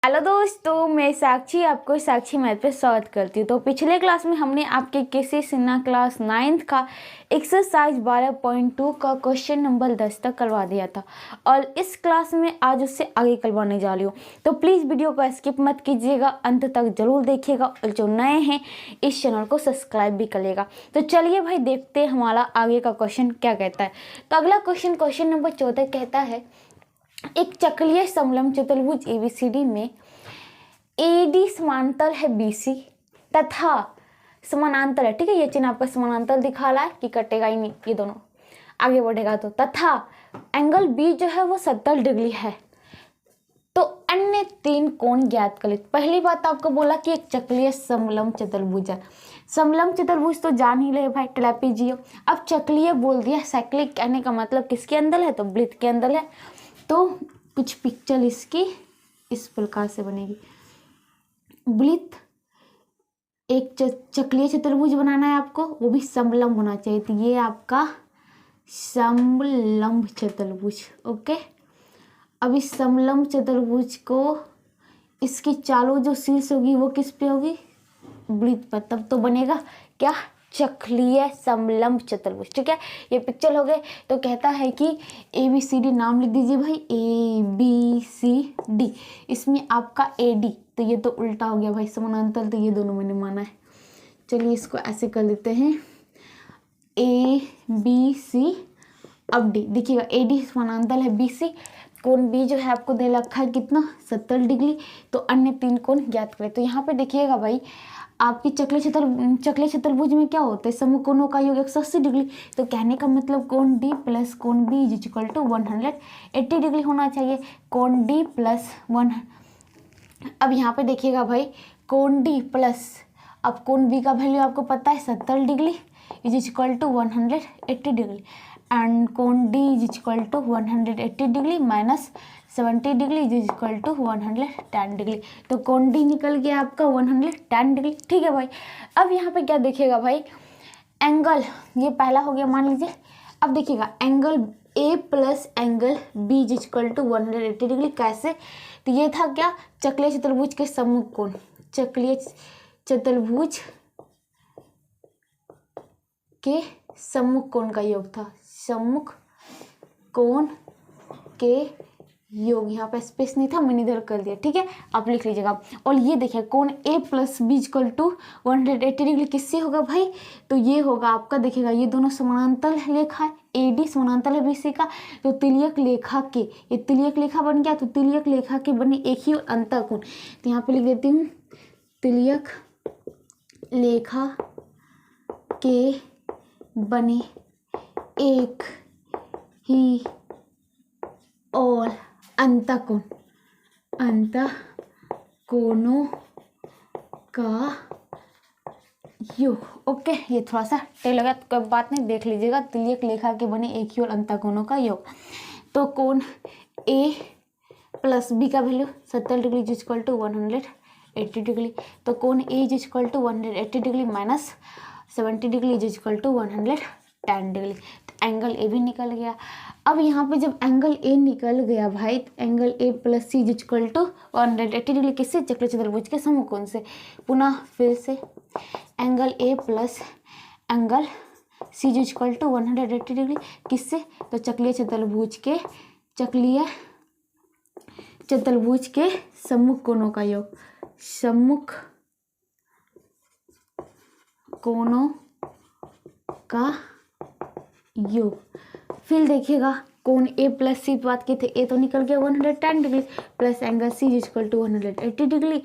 Hello दोस्तों, मैं साक्षी आपको साक्षी मैथ पे स्वागत करती हूँ। तो पिछले क्लास में हमने आपके केसी सिन्हा क्लास 9th का एक्सरसाइज 12.2 का क्वेश्चन नंबर 10 तक करवा दिया था और इस क्लास में आज उससे आगे करवाने जा रही हूँ। तो प्लीज़ वीडियो को स्किप मत कीजिएगा, अंत तक जरूर देखिएगा और जो नए हैं इस चैनल को सब्सक्राइब भी करिएगा। तो चलिए भाई देखते हैं हमारा आगे का क्वेश्चन क्या कहता है। तो अगला क्वेश्चन नंबर 14 कहता है, एक चक्रीय समलंब चतुर्भुज एबीसीडी में एडी समांतर है बीसी तथा समानांतर है, ठीक है, ये चिन्ह आपका समानांतर दिखा रहा है कि कटेगा ही नहीं, ये दोनों आगे बढ़ेगा तो, तथा एंगल बी जो है वो 70 डिग्री है, तो अन्य तीन कोण ज्ञात कर। पहली बात आपको बोला कि एक चक्रीय समलंब चतुर्भुज है। समलंब चतुर्भुज तो जान ही रहे भाई, ट्रेपेजियम। अब चक्रीय बोल दिया, साइक्लिक कहने का मतलब किसके अंदर है, तो वृत्त के अंदर है। तो कुछ पिक्चर इसकी इस प्रकार से बनेगी। वृत्त एक चक्रीय चतुर्भुज बनाना है आपको, वो भी समलंब होना चाहिए। तो ये आपका समलंब चतुर्भुज, ओके। अब इस समलंब चतुर्भुज को इसकी चारों जो शीर्ष होगी वो किस पे होगी, वृत्त पर, तब तो बनेगा क्या, चक्रीय समलंब चतुर्भुज, ठीक है। ये पिक्चर हो गए। तो कहता है कि ए बी सी डी नाम लिख दीजिए भाई, ए बी सी डी। इसमें आपका ए डी, तो ये तो उल्टा हो गया भाई, समानांतर, तो ये दोनों मैंने माना है। चलिए इसको ऐसे कर देते हैं, ए बी सी, अब डी। देखिएगा ए डी समानांतर है बी सी, कोण बी जो है आपको दे रखा है कितना, 70 डिग्री। तो अन्य तीन कोण ज्ञात करें। तो यहाँ पे देखिएगा भाई, आपकी चक्रीय चतुर्भुज में क्या होता है, समकोणों कोणों का योग 180 डिग्री। तो कहने का मतलब कोण डी प्लस कोण B is equal to 180 degree होना चाहिए। कोण डी प्लस 1, अब यहाँ पे देखिएगा भाई, कोण डी प्लस, अब कोण बी का वैल्यू आपको पता है 70 degree is equal to 180 degree, and कोण D is equal to 180 degree minus 70 degree is equal to 110 degree. तो कोण डी निकल गया आपका 110 डिग्री, ठीक है भाई। अब यहाँ पे क्या देखिएगा भाई, एंगल, ये पहला हो गया मान लीजिए। अब देखिएगा angle A plus angle B is equal to 180 degree, कैसे, तो ये था क्या, चक्रीय चतुर्भुज के सम्मुख कोण, चक्रीय चतुर्भुज के सम्मुख कोण का योग था, सम्मुख कोण के योग। यहाँ पे स्पेस नहीं था, मैंने इधर कर दिया, ठीक है, आप लिख लीजिएगा। और ये देखिए कोण A plus B equal to 180 degree किससे होगा भाई, तो ये होगा आपका, देखिएगा ये दोनों समानांतर रेखा है, ए डी समानांतर है बीसी का, तो तिर्यक लेखा के, ये तिर्यक लेखा बन गया, तो तिर्यक लेखा के बने एक ही अंतःकोण। तो यहाँ पे लिख देती हूँ, तिर्यक लेखा के बने एक ही और अंतःकोण, अंतःकोणों का योग, ओके। ये थोड़ा सा टेल लगा, कोई बात नहीं, देख लीजिएगा, तिर्यक लेखा के बने एक ही और अंतःकोणों का योग। तो कोण ए प्लस बी का value 70 degree is equal to 180 degree, तो कोण A is equal to 180 degree minus 70 degree is equal to 110 degree. तो एंगल ए भी निकल गया। अब यहाँ पे जब एंगल ए निकल गया भाई, angle A plus C is equal to 180 degree किससे, चक्रीय चतुर्भुज के समकोण से। पुनः फिर से angle A plus angle C is equal to 180 degree किससे, तो चक्रीय चतुर्भुज के सम्मुख कोणों का योग, सम्मुख कोणों का योग। फिर देखिएगा कोण ए प्लस सी बात की थी, ए तो निकल गया 110 degree, plus angle C is equal to 180 degree,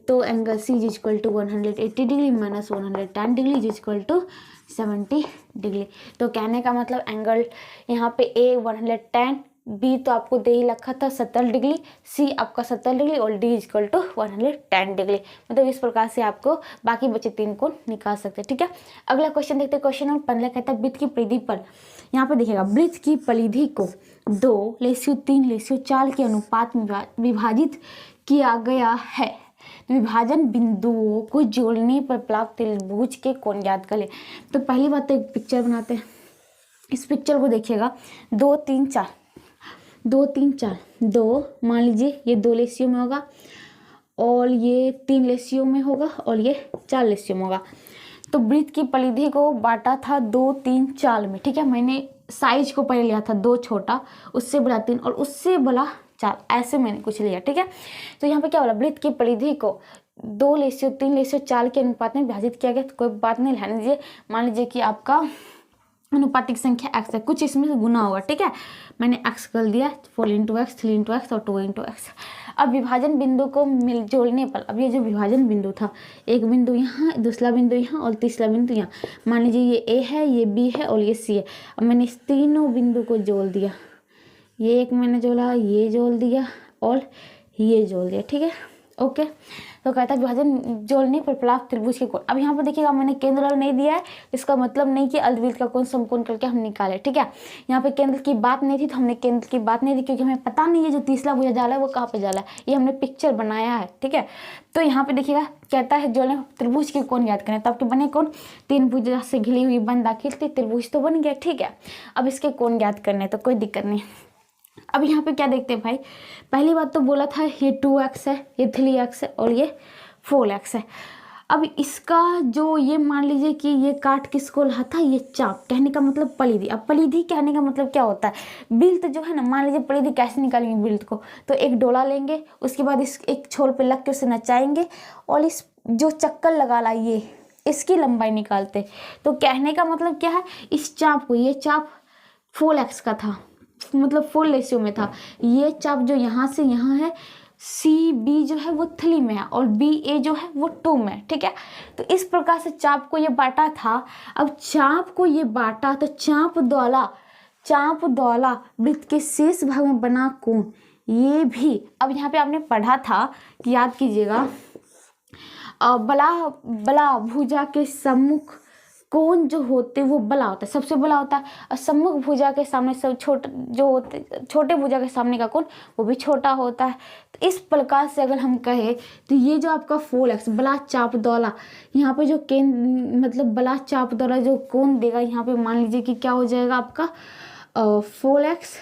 तो angle C is equal to 180 degree minus 110 degree is equal to 70 degree. तो कहने का मतलब एंगल यहाँ पे ए 110, बी तो आपको दे ही रखा था 70 डिग्री, सी आपका 70 डिग्री और D is equal to 110 degree. मतलब इस प्रकार से आपको बाकी बचे तीन कोण निकाल सकते हैं, ठीक है। अगला क्वेश्चन देखते हैं। क्वेश्चन नंबर 15 कहता है, वृत्त की परिधि पर, यहाँ पे देखिएगा, वृत्त की परिधि को 2:3:4 के अनुपात में विभाजित किया गया है। विभाजन बिंदुओं को जोड़ने पर प्राप्त त्रिभुज के कोण ज्ञात करें। तो पहली बात तो एक पिक्चर बनाते हैं। इस पिक्चर को देखिएगा, 2 3 4 2 3 4 2, मान लीजिए ये 2 रेशियो में होगा और ये 3 रेशियो में होगा और ये 4 रेशियो में होगा। तो वृत्त की परिधि को बांटा था 2, 3, 4 में, ठीक है। मैंने साइज को पहले लिया था 2 छोटा, उससे बड़ा 3 और उससे बड़ा 4, ऐसे मैंने कुछ लिया, ठीक है। तो यहाँ पे क्या बोला, वृत्त की परिधि को 2:3:4 के अनुपात में विभाजित किया गया। तो कोई बात नहीं, ध्यान दीजिए। मान लीजिए कि आपका अनुपातिक संख्या x है, कुछ इसमें से गुना होगा, ठीक है। मैंने x कर दिया 4x, 3x और 2x। अब विभाजन बिंदु को मिल जोड़ने पर, अब ये जो विभाजन बिंदु था, एक बिंदु यहाँ, दूसरा बिंदु यहाँ और तीसरा बिंदु यहाँ। मान लीजिए ये a है, ये b है और ये c है। अब मैंने इस तीनों बिंदु को जोड़ दिया, ये एक मैंने जोड़ा, ये जोड़ दिया और ये जोड़ दिया, ठीक है। ओके, तो कहता है विभाजन जोड़ने पर प्राप्त त्रिभुज के कोण। अब यहाँ पर देखिएगा मैंने केंद्र नहीं दिया है, इसका मतलब नहीं कि अर्धवृत्त का कोण समकोण करके हम निकाले, ठीक है। यहाँ पे केंद्र की बात नहीं थी तो हमने केंद्र की बात नहीं दी, क्योंकि हमें पता नहीं है जो तीसरा भुजा जाला है वो कहाँ पे जाला है, ये हमने पिक्चर बनाया है, ठीक है। तो यहाँ पे देखिएगा कहता है जोड़ने त्रिभुज के कोण ज्ञात करें। तो आपके बने कौन, 3 भुजा से घिरी हुई बंद आखिर त्रिभुज तो बन गया, ठीक है। अब इसके कोण ज्ञात करने, तो कोई दिक्कत नहीं। अब यहाँ पे क्या देखते हैं भाई, पहली बात तो बोला था ये 2x है, ये 3x है और ये 4x है। अब इसका जो ये मान लीजिए कि ये काट किसको रहा था, ये चाप, कहने का मतलब परिधि। अब परिधि कहने का मतलब क्या होता है, वृत्त जो है ना, मान लीजिए परिधि कैसे निकालेंगे वृत्त को, तो एक डोला लेंगे, उसके बाद इस एक छोर पे लग के उसे नचाएंगे और इस जो चक्कर लगा ला ये इसकी लंबाई निकालते। तो कहने का मतलब क्या है, इस चाप को, ये चाप 4x का था, मतलब 4 रेशियो में था। ये चाप जो यहाँ से यहाँ है, सी बी जो है वो 3 में है और बी ए जो है वो 2 में है, ठीक है। तो इस प्रकार से चाप को ये बांटा था। अब चाप को ये बांटा तो चाप द्वारा वृत्त के शेष भाग में बना कोण ये भी। अब यहाँ पे आपने पढ़ा था कि याद कीजिएगा, बला भुजा के सम्मुख कोण जो होते वो बला होता है, सबसे बड़ा होता है, और सम्मुख भुजा के सामने सब छोटे भुजा के सामने का कोण वो भी छोटा होता है। तो इस प्रकार से अगर हम कहें तो ये जो आपका 4x बला चाप द्वारा, यहाँ पे जो मतलब बला चाप द्वारा जो कोण देगा, यहाँ पे मान लीजिए कि क्या हो जाएगा आपका 4x,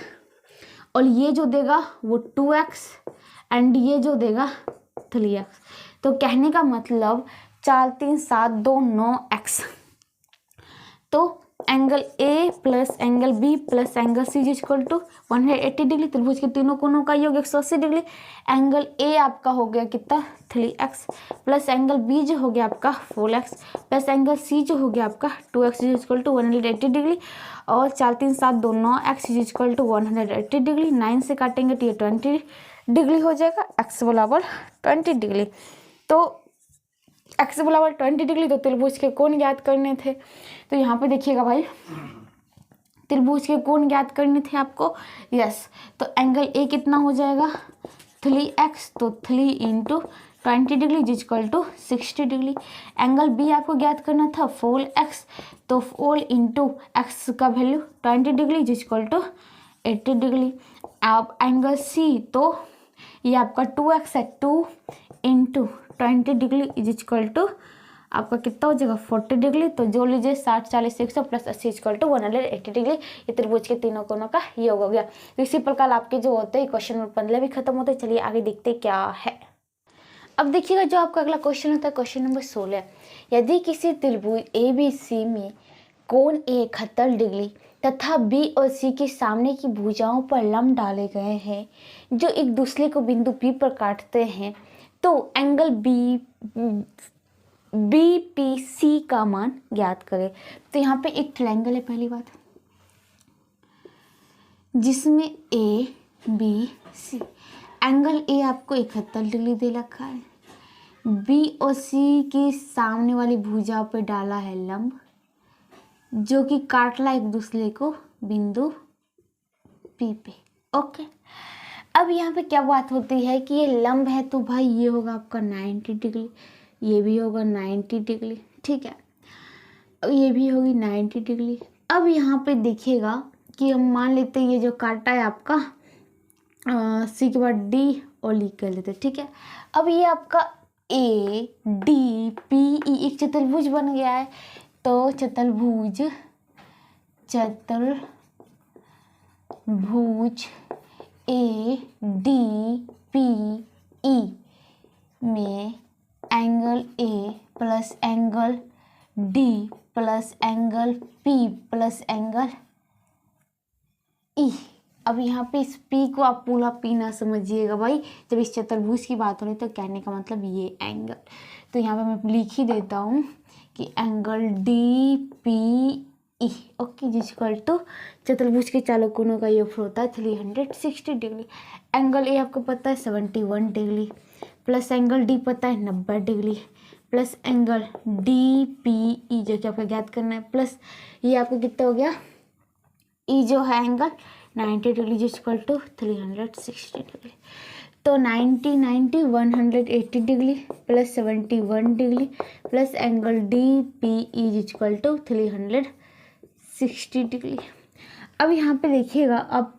और ये जो देगा वो 2x एंड ये जो देगा 3x। तो कहने का मतलब 4, 3, 7, 2, 9x। तो angle A plus angle B plus angle C is equal to 180 degree. त्रिभुज के तीनों कोणों का योग 180 डिग्री। एंगल A आपका हो गया कितना 3x प्लस एंगल B जो हो गया आपका 4x प्लस एंगल C जो हो गया आपका 2x is equal to 180 degree. और 4, 3, 7, 2, 9x is equal to 180 degree. 9 से काटेंगे तो ये 20 डिग्री हो जाएगा, x बराबर 20 डिग्री। तो x बराबर 20 डिग्री, तो त्रिभुज के कोण ज्ञात करने थे। तो यहाँ पे देखिएगा भाई, त्रिभुज के कोण ज्ञात करने थे आपको, यस। तो एंगल A कितना हो जाएगा 3x, तो 3 into 20 degree is equal to 60 degree. Angle B आपको ज्ञात करना था 4x, तो 4 इंटू एक्स का value 20 degree is equal to 80 degree. अब एंगल C, तो ये आपका 2x है, 2 into 20 degree is equal to आपका कितना हो जाएगा 40 डिग्री। तो जो लीजिए 60, 40, 100 प्लस 80 इक्वल टू 180 डिग्री। ये त्रिभुज के तीनों कोणों का योग हो गया। तो इसी प्रकार आपके जो होते हैं क्वेश्चन नंबर 15 भी खत्म होते हैं। चलिए आगे देखते क्या है। अब देखिएगा जो आपका अगला क्वेश्चन होता है क्वेश्चन नंबर 16। यदि किसी त्रिभुज ABC में कोण 71 डिग्री तथा B और C के सामने की भुजाओं पर लंब डाले गए हैं जो एक दूसरे को बिंदु P पर काटते हैं, तो एंगल BPC का मान ज्ञात करें। तो यहाँ पे एक ट्रायंगल है पहली बात, जिसमें ABC, एंगल A आपको 71 डिग्री दे रखा है, B और C के सामने वाली भुजा पे डाला है लंब जो कि काटला एक दूसरे को बिंदु P पे। ओके, अब यहाँ पे क्या बात होती है कि ये लंब है, तो भाई ये होगा आपका 90 डिग्री, ये भी होगा 90 डिग्री, ठीक है, ये भी होगी 90 डिग्री। अब यहाँ पे देखिएगा कि हम मान लेते हैं ये जो काटा है आपका C के बाद D और ली कर लेते, ठीक है। अब ये आपका ADPE एक चतुर्भुज बन गया है। तो चतुर्भुज ADPE में angle A plus angle D plus angle P plus angle E. अब यहाँ पे इस पी को आप पूरा पी ना समझिएगा भाई, जब इस चतुर्भुज की बात हो रही तो कहने का मतलब ये एंगल। तो यहाँ पे मैं लिख ही देता हूँ कि angle D P E okay is equal to चतुर्भुज के चारों कोनों का योगफल होता है 360 डिग्री। एंगल ए आपको पता है 71 डिग्री प्लस एंगल डी पता है 90 degree plus angle D P E जो कि आपको ज्ञात करना है, प्लस ये आपको कितना हो गया ई जो है angle 90 degree is equal to 360 degree. तो 90 90 180 degree plus 71 degree plus angle D P E is equal to 360 degree. अब यहाँ पे देखिएगा, अब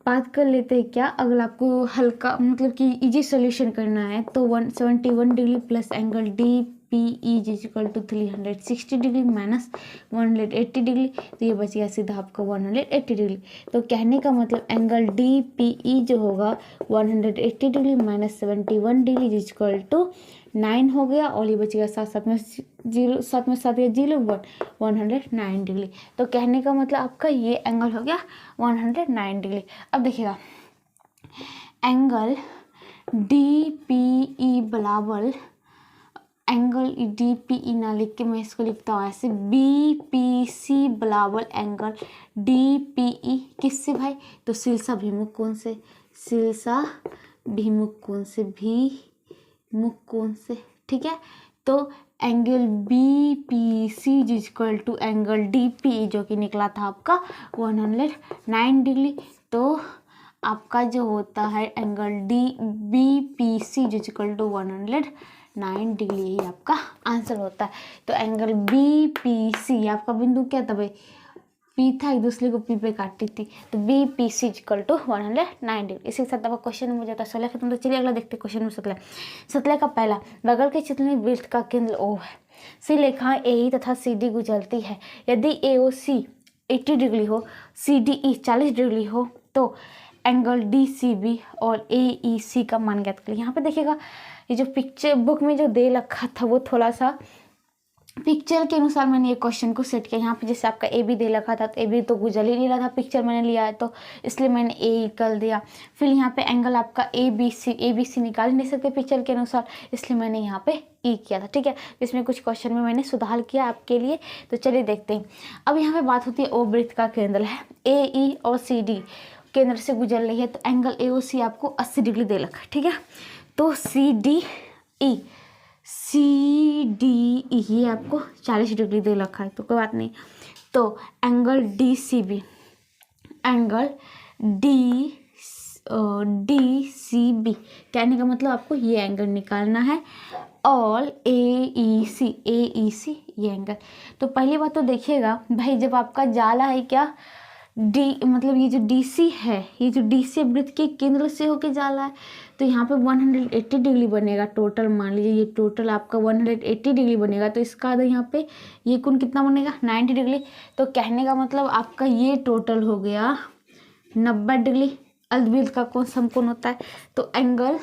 बात कर लेते हैं क्या, अगर आपको हल्का मतलब कि इजी सॉल्यूशन करना है तो 171 degree plus angle D P E equal to 360 degree minus 180 degree, तो ये बच गया सीधा आपका 180 डिग्री। तो कहने का मतलब एंगल डी पी ई जो होगा 180 degree minus 71 degree equal to 9 हो गया, और ये बच गया साथ साथ में जीरो, साथ में साथ या जीरो 109 डिग्री। तो कहने का मतलब आपका ये एंगल हो गया 109 डिग्री। अब देखिएगा एंगल डी पी ई बराबर एंगल डी पी ई ना लिख के मैं इसको लिखता हूँ ऐसे, बी पी सी बराबर एंगल डी पी ई किससे भाई, तो शीर्षा भिमुख कोण से, शीर्षा भिमुख कोण से, भिमुख कोण से, ठीक है। तो angle B P C equal to angle D P E जो कि निकला था आपका 109 डिग्री। तो आपका जो होता है angle D B P C equal to 109 degree, यही आपका आंसर होता है। तो एंगल बी पी सी आपका बिंदु क्या था भाई, पी था, एक दूसरे को पी पे काटती थी, तो B P C equal to 109 degree. इसी के साथ आपका क्वेश्चन हो जाता है 16 खत्म। तो चलिए अगला देखते हैं क्वेश्चन में 17 का पहला, बगल के चित्र में वृत्त का केंद्र ओ है, सी रेखाएं ए ई तथा सी डी गुजरती है, यदि ए ओ सी 80 डिग्री हो, सी डी ई 40 डिग्री हो, तो एंगल डी सी बी और ए ई सी का मान ज्ञात करिए। यहाँ पे देखिएगा ये जो पिक्चर बुक में जो दे रखा था वो थोड़ा सा पिक्चर के अनुसार मैंने ये क्वेश्चन को सेट किया। यहाँ पे जैसे आपका ए बी दे रखा था तो ए बी तो गुजर ही नहीं रहा था, पिक्चर मैंने लिया है तो इसलिए मैंने ए कर दिया। फिर यहाँ पे एंगल आपका ए बी सी निकाल नहीं सकते पिक्चर के अनुसार, इसलिए मैंने यहाँ पे ई किया था, ठीक है। इसमें कुछ क्वेश्चन में मैंने सुधार किया आपके लिए। तो चलिए देखते हैं। अब यहाँ पे बात होती है ओ वृत्त का केंद्र है, ए ई और सी डी केंद्र से गुजर रही है, तो एंगल ए ओ सी आपको 80 डिग्री दे रखा है, ठीक है। तो सी डी ई ये आपको 40 डिग्री दे रखा है, तो कोई बात नहीं। तो angle D C B, angle D C B कहने का मतलब आपको ये एंगल निकालना है, और ए ई सी ये एंगल। तो पहली बात तो देखिएगा भाई, जब आपका जाला है क्या डी मतलब ये जो डी सी है, ये जो डी सी वृत्त के केंद्र से होके जाला है, तो यहाँ पे 180 डिग्री बनेगा टोटल। मान लीजिए ये टोटल आपका 180 डिग्री बनेगा, तो इसका आधा यहाँ पे ये कोण कितना बनेगा 90 डिग्री। तो कहने का मतलब आपका ये टोटल हो गया 90 डिग्री। अर्धवृत्त का कोण समकोण होता है, तो एंगल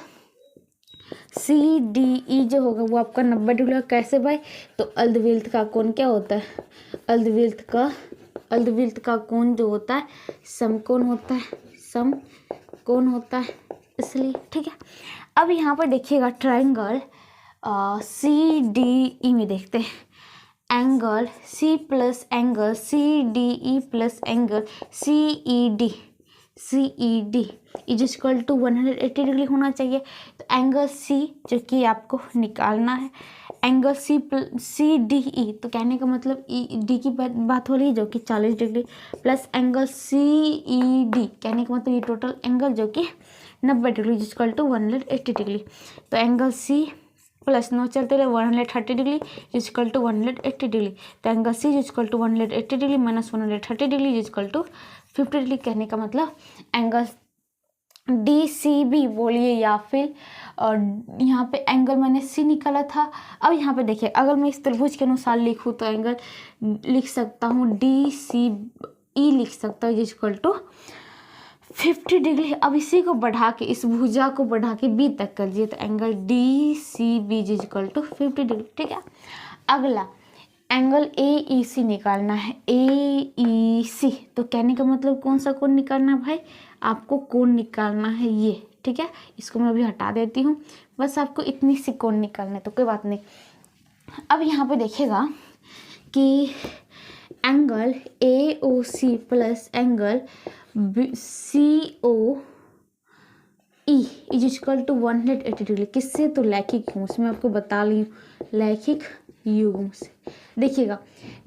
सी डी ई जो होगा वो आपका 90 डिग्री। कैसे भाई, तो अर्धवृत्त का कोण क्या होता है, अर्धवृत्त का कोण जो होता है समकोण होता है, समकोण होता है इसलिए, ठीक है। अब यहाँ पर देखिएगा ट्रायंगल सी डी ई में देखते हैं, angle C plus angle C D E plus angle C E D is equal to 180 degree होना चाहिए। तो एंगल सी जो कि आपको निकालना है, एंगल सी डी ई, तो कहने का मतलब ई डी की बात हो रही है जो कि 40 degree, plus angle C E D कहने का मतलब ये टोटल एंगल जो कि 90 डिग्री इक्वल टू 180 डिग्री। तो एंगल सी प्लस 9 चलते रहे 130 डिग्री इक्वल टू 180 डिग्री। तो angle C equal to 180 degree minus 130 degree equal to 50 degree. कहने का मतलब एंगल डी सी बी बोलिए, या फिर यहाँ पे एंगल मैंने सी निकाला था। अब यहाँ पे देखिए, अगर मैं इस त्रिभुज के अनुसार लिखूँ तो एंगल लिख सकता हूँ डी सी ई लिख सकता हूँ इक्वल टू 50 डिग्री। अब इसी को बढ़ा के, इस भुजा को बढ़ा के बी तक कर दिए, तो angle D C B equal to 50 degree. ठीक है, अगला एंगल ए ई सी निकालना है, ए ई सी। तो कहने का मतलब कौन सा कोण निकालना है भाई, आपको कोण निकालना है ये। ठीक है, इसको मैं अभी हटा देती हूँ, बस आपको इतनी सी कोण निकालना है, तो कोई बात नहीं। अब यहाँ पे देखिएगा कि angle A O C plus angle C O E is equal to 180 degree. किससे, तो लैखिक युग्म से। मैं आपको बता रही हूँ, लैखिक युग्म से। देखिएगा,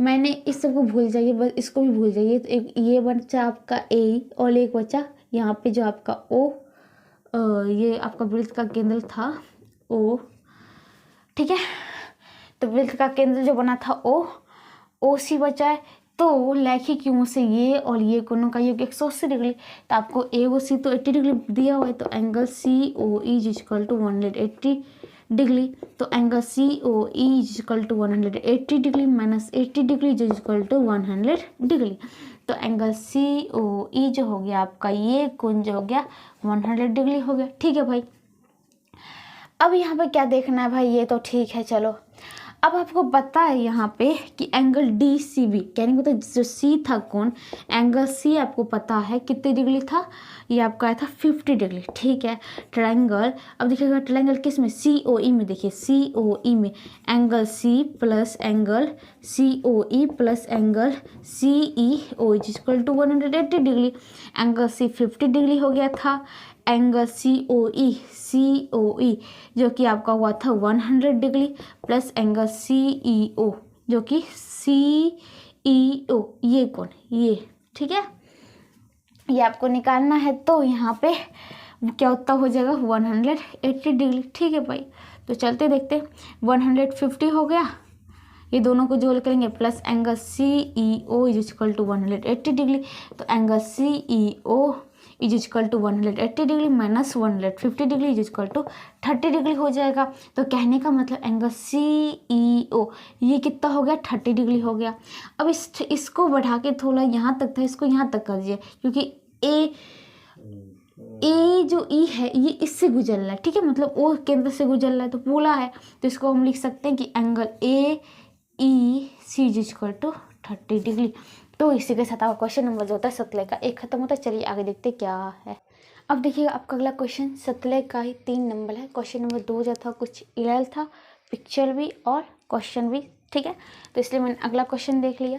मैंने इस सबको भूल जाइए, बस इसको भी भूल जाइए। तो एक ये बचा आपका ए, और एक बचा यहाँ पे जो आपका ओ, ये आपका वृत्त का केंद्र था ओ। ठीक है, तो वृत्त का केंद्र जो बना था ओ सी बचा है। तो लैखिक युग्म से ये और ये कोणों का योग 180 डिग्री। तो आपको ए ओ सी तो 80 डिग्री दिया हुआ है, तो angle C O E is equal to 180 degree. तो angle C O E is equal to 180 degree minus 80 degree is equal to 100 degree. तो एंगल सी ओ ई जो हो गया आपका, ये कोण जो हो गया 100 डिग्री हो गया। ठीक है भाई, अब यहाँ पे क्या देखना है भाई, ये तो ठीक है चलो। अब आपको पता है यहाँ पे कि एंगल डी सी बी, कहने को तो जो सी था कोण, एंगल सी आपको पता है कितने डिग्री था, ये आपका आया था 50 डिग्री। ठीक है, ट्रायंगल, अब देखिएगा ट्रायंगल किस में, सी ओ ई में। देखिए सी ओ ई में angle C plus angle C O E plus angle C E O is equal to 180 degree. Angle C 50 degree हो गया था, एंगल सी ओ ई जो कि आपका हुआ था 100 degree, plus angle C E ओ जो कि सी ई ओ, ये कोण ये। ठीक है, ये आपको निकालना है। तो यहाँ पे क्या होता हो जाएगा 180 डिग्री। ठीक है भाई, तो चलते देखते। 150 हो गया, ये दोनों को जोड़ करेंगे, plus angle C E O is equal to 180 degree. तो angle C E O is equal to 180 degree minus 150 degree is equal to 30 degree हो जाएगा। तो कहने का मतलब एंगल सी ई ओ ये कितना हो गया, 30 डिग्री हो गया। अब इसको बढ़ा के थोड़ा यहाँ तक था, इसको यहाँ तक कर दिए, क्योंकि ए जो ई है ये इससे गुजर रहा है। ठीक है, मतलब ओ केंद्र से गुजर रहा है, तो पूरा है। तो इसको हम लिख सकते हैं कि angle A E C is equal to 30 degree. तो इसी के साथ आपका क्वेश्चन नंबर जो होता है 17 का एक खत्म होता है। चलिए आगे देखते क्या है। अब देखिएगा आपका अगला क्वेश्चन 17 का ही 3 नंबर है। क्वेश्चन नंबर 2 जो था कुछ इलेल था, पिक्चर भी और क्वेश्चन भी। ठीक है, तो इसलिए मैंने अगला क्वेश्चन देख लिया।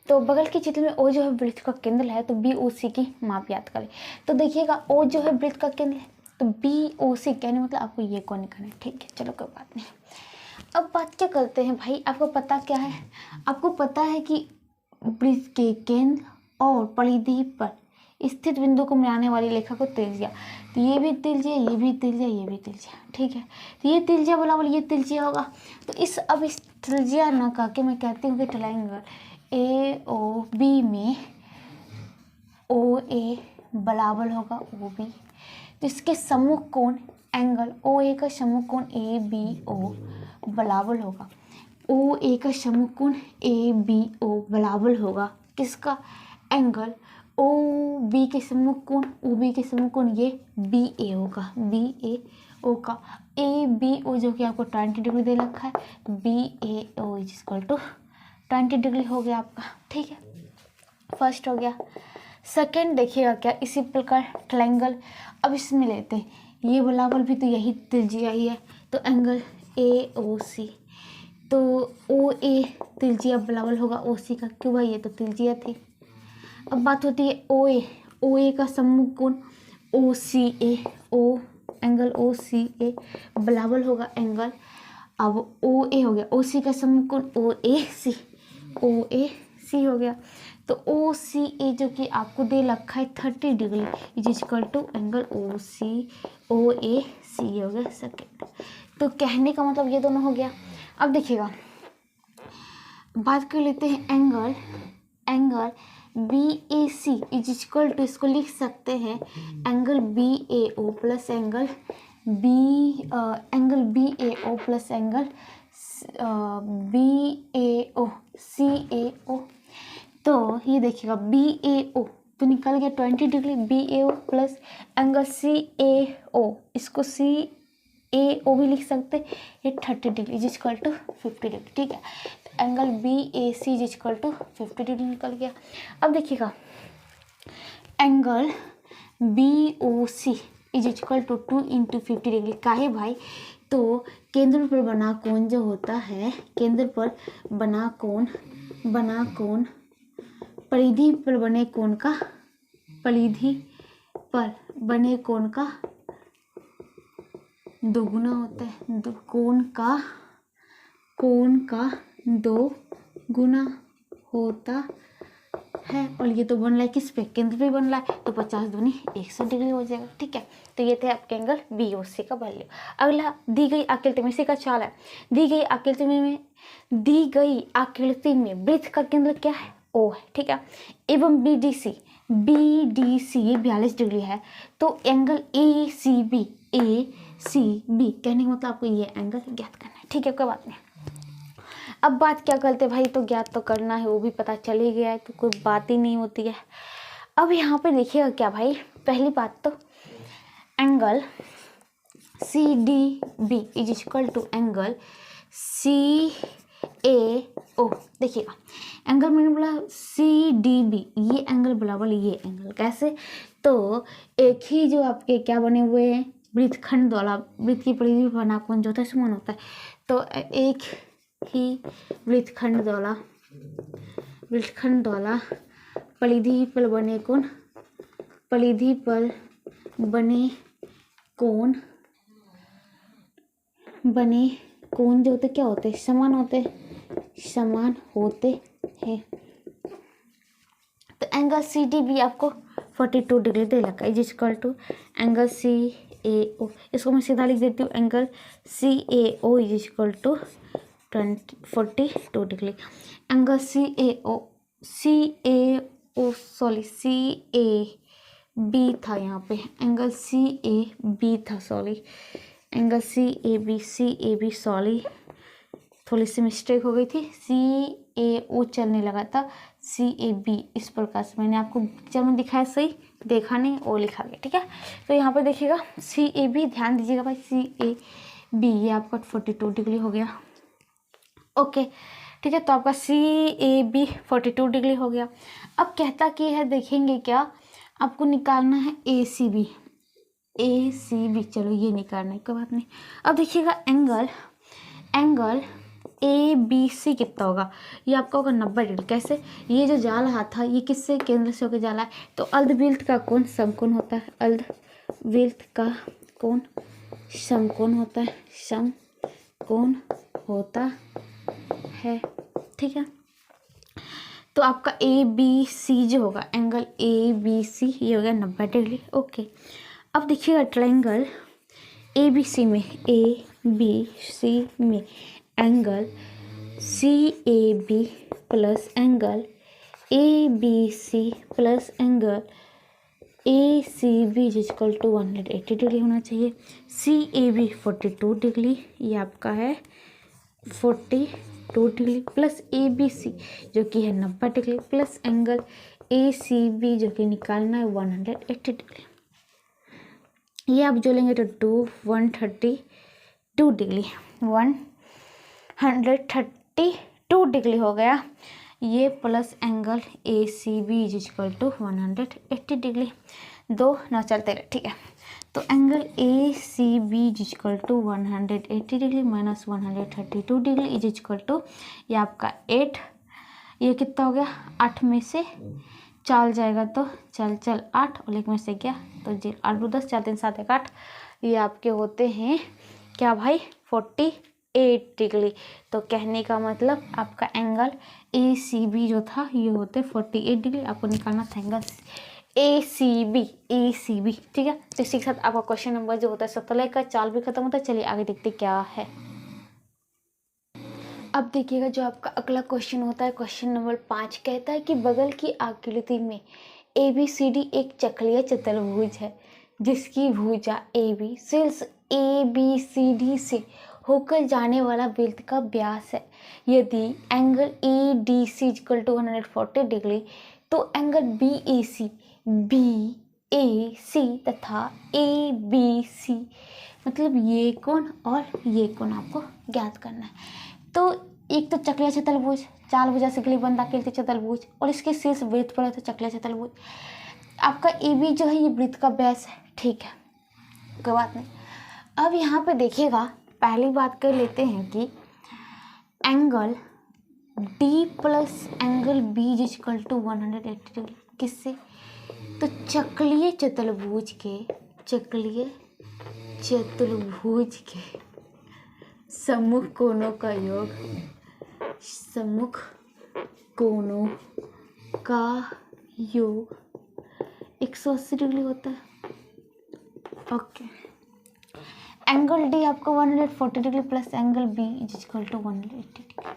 तो बगल के चित्र में ओ जो है वृत्त का केंद्र है, तो बी ओ सी की माप याद करें। तो देखिएगा ओ जो है वृत्त का केंद्र है, तो बी ओ सी कहने मतलब आपको ये कौन निकालना है। ठीक है, चलो कोई बात नहीं। अब बात क्या करते हैं भाई, आपको पता क्या है, आपको पता है कि वृत्त के केंद्र और परिधि पर स्थित बिंदु को मिलाने वाली रेखा को त्रिज्या। तो ये भी त्रिज्या, ये भी त्रिज्या, ये भी त्रिज्या। ठीक है, तो ये त्रिज्या बराबर ये त्रिज्या होगा। तो अब इस त्रिज्या न कह के मैं कहती हूँ कि ट्रायंगल ए ओ बी में ओ ए बराबर होगा ओ बी। तो इसके सम्मुख कोण एंगल ओ ए का सम्मुख कोण ए बी ओ बराबर होगा, ओ ए का सम्मुख कोण ए बी ओ बराबर होगा किसका, एंगल ओ बी के सम्मुख कोण, ओ बी के सम्मुख कोण ये बी ए होगा, बी ए ओ का। ए बी ओ जो कि आपको 20 डिग्री दे रखा है, B A O is equal to 20 degree हो गया आपका। ठीक है, फर्स्ट हो गया। सेकेंड देखिएगा क्या, इसी प्रकार ट्रायंगल, अब इसमें लेते हैं ये बराबर भी तो यही त्रिज्या ही है, तो एंगल ए ओ सी, तो ओ ए त्रिज्या बराबर होगा ओ सी का, क्यों भाई ये तो त्रिज्या थी। अब बात होती है ओ ए का सम्मुख कोण ओ C A, O angle O C ए बराबर होगा एंगल, अब ओ ए हो गया, ओ सी का सम्मुख कोण ओ ए सी हो गया। तो ओ सी ए जो कि आपको दे रखा है 30 degree is equal to angle O A C हो गया सेकेंड। तो कहने का मतलब ये दोनों हो गया। अब देखिएगा बात कर लेते हैं angle B A C is equal to, इसको लिख सकते हैं angle B A O plus angle B A O plus angle B A O C A O. तो ये देखिएगा बी ए ओ, तो तो निकल गया 20 degree BAO plus angle CAO, इसको CAO भी लिख सकते हैं, ये 30 degree is equal to 50 degree, ठीक है। तो angle BAC is equal to 50 degree निकल गया। अब देखिएगा angle BOC is equal to 2 into 50 degree, काहे भाई, तो केंद्र पर बना कोण जो होता है, केंद्र पर बना कोण परिधि पर बने कोण का, परिधि पर बने कोण का दोगुना होता है, कोण का 2 गुना होता है। और ये तो बन रहा है किस पे, केंद्र पे बन रहा है, तो 50 दूनी 100 डिग्री हो जाएगा, ठीक है। तो ये थे आपके एंगल BOC का वैल्यू। अगला दी गई आकृति में, इसी का चाल है, दी गई आकृति में वृत्त का केंद्र क्या है, O है, ठीक है। एवं BDC ये 42 डिग्री है, तो एंगल ACB कहने का मतलब आपको ये एंगल ज्ञात करना है, ठीक है, कोई बात नहीं। अब बात क्या करते भाई, तो ज्ञात तो करना है, वो भी पता चल ही गया है, तो कोई बात ही नहीं होती है। अब यहाँ पे देखिएगा क्या भाई, पहली बात तो angle CDB is equal to angle CAO। देखिएगा एंगल मैंने बोला CDB, ये एंगल बराबर ये एंगल, कैसे, तो एक ही जो आपके क्या बने हुए हैं, वृत्तखंड द्वारा, वृत्त की परिधि पर बना कोण जो होता है समान होता है, तो एक ही वृत्तखंड द्वारा परिधि पर बने कोण जो होते क्या होते, समान होते हैं। तो एंगल CDB आपको 42 डिग्री दे लगा, is equal to angle CAO, इसको मैं सीधा लिख देती हूँ, angle CAO is equal to 42 degree. Angle CAB था यहाँ पे, एंगल CAB था, सॉरी, एंगल CAB सॉरी, थोड़ी सी मिस्टेक हो गई थी, CAO चलने लगा था, CAB इस प्रकार से मैंने आपको पिक्चर में दिखाया, सही देखा नहीं, वो लिखा गया, ठीक है। तो यहाँ पे देखिएगा CAB, ध्यान दीजिएगा भाई, CAB ये आपका 42 डिग्री हो गया, ओके, ठीक है। तो आपका CAB 42 डिग्री हो गया। अब कहता कि है, देखेंगे क्या, आपको निकालना है ACB, चलो ये निकालना है, कोई बात नहीं। अब देखिएगा एंगल ABC कितना होगा, ये आपका होगा 90 डिग्री, कैसे, ये जो जा रहा था ये किससे, केंद्र से होकर जा रहा है, तो अर्धवृत्त का कोण समकोण होता है, अर्धवृत्त का कोण समकोण होता है, ठीक है। तो आपका ABC जो होगा, एंगल ABC ये हो गया 90 डिग्री, ओके। अब देखिएगा ट्रायंगल ABC में angle CAB plus angle ABC plus angle ACB is equal to 180 degree होना चाहिए। CAB 42 डिग्री, ये आपका है 42 डिग्री, प्लस ABC जो कि है 90 डिग्री, प्लस एंगल ACB जो कि निकालना है 180 डिग्री। ये आप जो लेंगे तो 132 डिग्री, 132 डिग्री हो गया ये, plus angle ACB is equal to 180 degree, दो ना चलते रहे, ठीक है। तो angle ACB is equal to 180 degree minus 132 degree is equal to, ये आपका 8, ये कितना हो गया, 8 में से 4 जाएगा तो चल 8, और 1 में से गया तो 0, 8 2 10, 4 3 7 1 8, ये आपके होते हैं क्या भाई 48 डिग्री। तो कहने का मतलब आपका एंगल ACB जो था ये होते 48 डिग्री, आपको निकालना था एंगल ACB, ठीक है। तो इसी के साथ आपका क्वेश्चन नंबर जो होता है 17 का चाल भी खत्म होता है। चलिए आगे देखते क्या है। अब देखिएगा जो आपका अगला क्वेश्चन होता है, क्वेश्चन नंबर 5 कहता है कि बगल की आकृति में ABCD एक चक्रीय चतुर्भुज है जिसकी भुजा AB शीर्ष ABCD से होकर जाने वाला वृत्त का व्यास है। यदि angle EDC equal to 140 degree तो angle BAC B A C तथा ए बी सी, मतलब ये कोण और ये कोण आपको ज्ञात करना है। तो एक तो चक्रीय चतुर्भुज, चार भुजा से घिरी बंद आकृति चतुर्भुज, और इसके शीर्ष वृत्त पर है तो चक्रीय चतुर्भुज। आपका ए बी जो है ये वृत्त का व्यास है, ठीक है, कोई बात नहीं। अब यहाँ पे देखिएगा, पहली बात कर लेते हैं कि angle D plus angle B is equal to 180 degree, किससे? तो चक्रीय चतुर्भुज के सम्मुख कोणों का योग, सम्मुख कोणों का योग 180 डिग्री होता है। ओके, एंगल डी आपको 140 degree plus angle B is equal to 180 degree.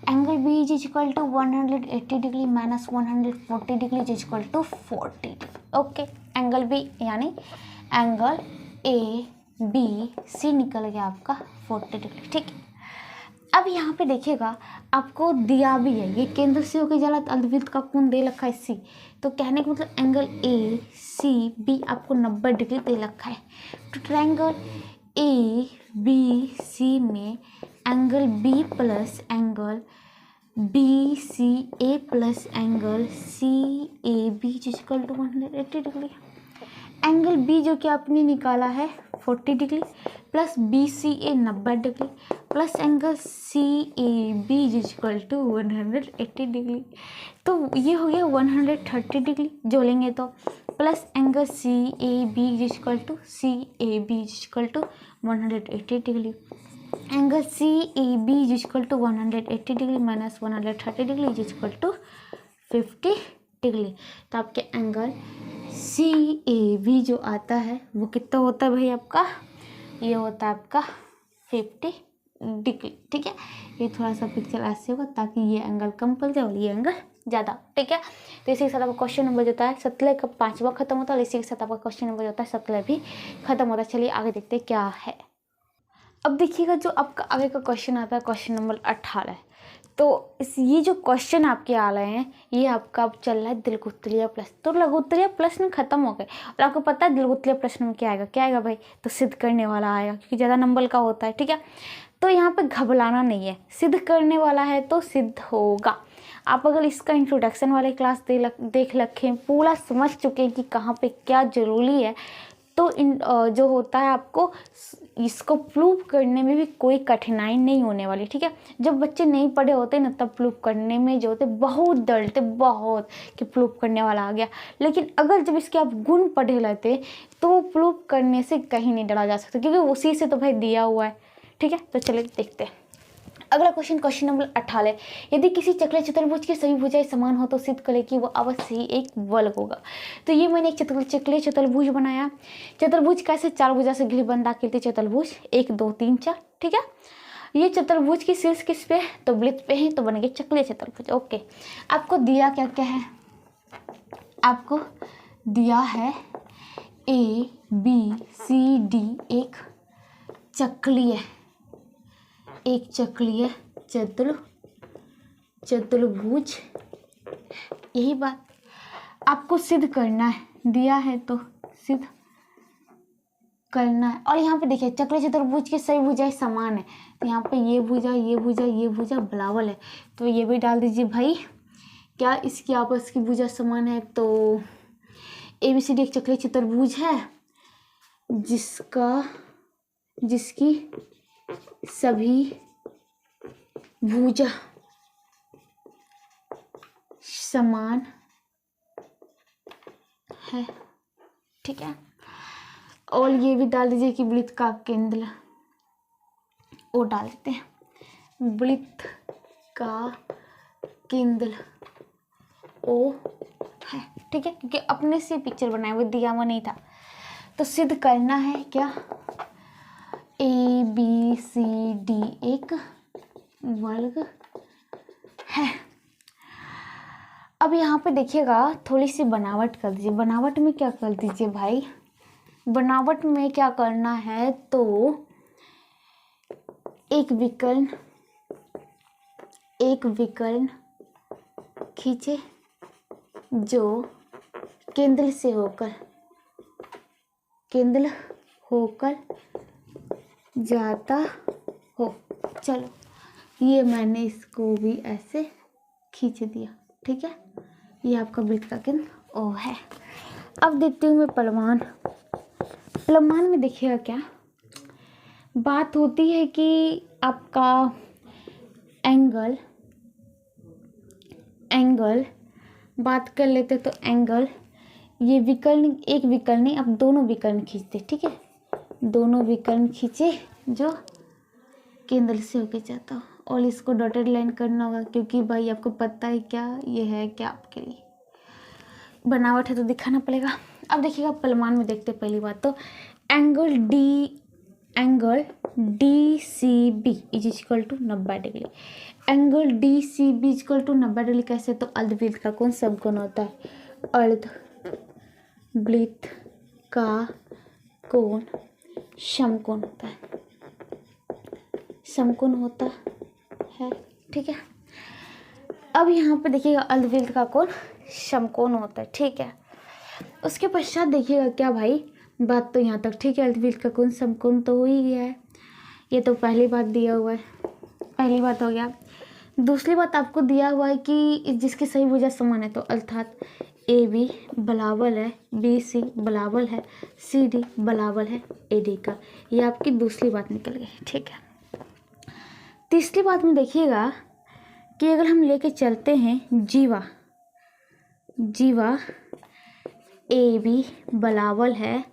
Angle B is equal to 180 degree minus 140 degree is equal to 40 degree. Okay, angle B यानी एंगल ए बी सी निकल गया आपका 40 degree, ठीक है। अब यहाँ पे देखिएगा, आपको दिया भी है, ये केंद्र से होकर जला अर्धवृत्त का कोण दे रखा है सी, तो कहने का मतलब एंगल ए सी बी आपको 90 डिग्री दे रखा है। तो ट्रायंगल ए बी सी में angle B plus angle B C A plus angle C A B equal to 180 degree. Angle B जो कि आपने निकाला है 40 degree plus B C A 90 degree plus angle C A B equal to 180 degree, तो ये हो गया 130 degree जोड़ेंगे तो, plus angle C A B equal to C A B equal to 180 degree. Angle C A B equal to 180 degree minus 130 degree equal to 50 degree. तो आपके angle C A B जो आता है वो कितना होता है भाई आपका? ये होता है आपका 50 डिग्री, ठीक है। ये थोड़ा सा पिक्चर ऐसे होगा ताकि ये एंगल कम पड़ जाए और ये एंगल ज़्यादा, ठीक है। तो इसी के साथ आपका क्वेश्चन नंबर जो होता है 17 का 5वां खत्म होता है और इसी के साथ आपका क्वेश्चन नंबर जो होता है 17 भी खत्म होता है। चलिए आगे देखते हैं क्या है। अब देखिएगा, जो आपका आगे का क्वेश्चन आता है क्वेश्चन नंबर 18। तो ये जो क्वेश्चन आपके आ रहे हैं ये आपका अब चल रहा है दिलगुत्तलिया प्रश्न। तो लघुत्तरीय प्रश्न खत्म हो गए और आपको पता है दिलगुत्तलिया प्रश्न में क्या आएगा भाई? तो सिद्ध करने वाला आएगा, क्योंकि ज़्यादा नंबर का होता है, ठीक है। तो यहाँ पे घबराना नहीं है, सिद्ध करने वाला है तो सिद्ध होगा। आप अगर इसका इंट्रोडक्शन वाले क्लास देख रखें, पूरा समझ चुके हैं कि कहाँ पे क्या ज़रूरी है, तो जो होता है आपको इसको प्रूव करने में भी कोई कठिनाई नहीं होने वाली, ठीक है। जब बच्चे नहीं पढ़े होते ना तब प्रूव करने में जो होते बहुत डरते, बहुत कि प्रूव करने वाला आ गया। लेकिन अगर जब इसके आप गुण पढ़े रहते तो प्रूव करने से कहीं नहीं डरा जा सकता, क्योंकि उसी से तो भाई दिया हुआ है, ठीक है। तो चलिए देखते हैं अगला क्वेश्चन, क्वेश्चन नंबर 18। यदि किसी चक्रीय चतुर्भुज की सभी भुजाएं समान हो तो सिद्ध करें कि वो अवश्य ही एक वर्ग होगा। तो ये मैंने एक चक्रीय चतुर्भुज बनाया। चतुर्भुज कैसे? चार भुजा से घिरी बंद आकृति चतुर्भुज, 1 2 3 4, ठीक है। ये चतुर्भुज की शीर्ष किस पे है? तो वृत्त पे है, तो बन गया चक्रीय चतुर्भुज। ओके, आपको दिया क्या क्या है? आपको दिया है ए बी सी डी, एक चक्रीय चतुर्भुज, यही बात आपको सिद्ध करना है। दिया है तो सिद्ध करना है। और यहाँ पे देखिए चक्रीय चतुर्भुज की सभी भुजाएं समान है, तो यहाँ पे ये भुजा बराबर है, तो ये भी डाल दीजिए भाई। क्या इसकी आपस की भुजा समान है? तो ए बी सी डी एक चक्रीय चतुर्भुज है जिसकी सभी भुजा समान है, ठीक है। और ये भी डाल दीजिए कि वृत्त का केंद्र ओ डाल देते हैं, वृत्त का केंद्र ओ है, ठीक है, क्योंकि अपने से पिक्चर बनाया हुआ दिया हुआ नहीं था। तो सिद्ध करना है क्या? ए बी सी डी एक वर्ग है। अब यहाँ पे देखिएगा थोड़ी सी बनावट कर दीजिए। बनावट में क्या कर दीजिए भाई? बनावट में क्या करना है? तो एक विकर्ण खींचे जो केंद्र से होकर, केंद्र होकर जाता हो। चलो ये मैंने इसको भी ऐसे खींच दिया, ठीक है। ये आपका वृत्त का केंद्र ओ है। अब देखती हूँ मैं प्लवमान। प्लवमान में देखिएगा क्या बात होती है कि आपका एंगल बात कर लेते तो एंगल, ये विकर्ण, एक विकर्ण नहीं, अब दोनों विकर्ण खींचते, ठीक है। दोनों विकर्ण खींचे जो केंद्र से होके जाता हो, और इसको डॉटेड लाइन करना होगा क्योंकि भाई आपको पता है क्या ये है, क्या आपके लिए बनावट है तो दिखाना पड़ेगा। अब देखिएगा प्लवमान में देखते पहली बात तो angle D C B is equal to 90 degree. Angle D C B is equal to 90 degree कैसे, तो अर्धवृत्त का कोण समकोण होता है। अर्धवृत्त का कोण समकोण होता है, समकोण होता है, ठीक है। अब यहाँ पे देखिएगा अर्धवृत्त का कोण समकोण होता है, ठीक है। उसके पश्चात देखिएगा क्या भाई, बात तो यहाँ तक ठीक है। अर्धवृत्त का कोण समकोण तो हो ही गया है, ये तो पहली बात दिया हुआ है, पहली बात हो गया। दूसरी बात आपको दिया हुआ है कि जिसकी सही भुजा समान है, तो अर्थात ए बी बराबर है बी सी बराबर है सी डी बराबर है ए डी का। ये आपकी दूसरी बात निकल गई, ठीक है। तीसरी बात में देखिएगा कि अगर हम लेके चलते हैं जीवा ए बी बराबर है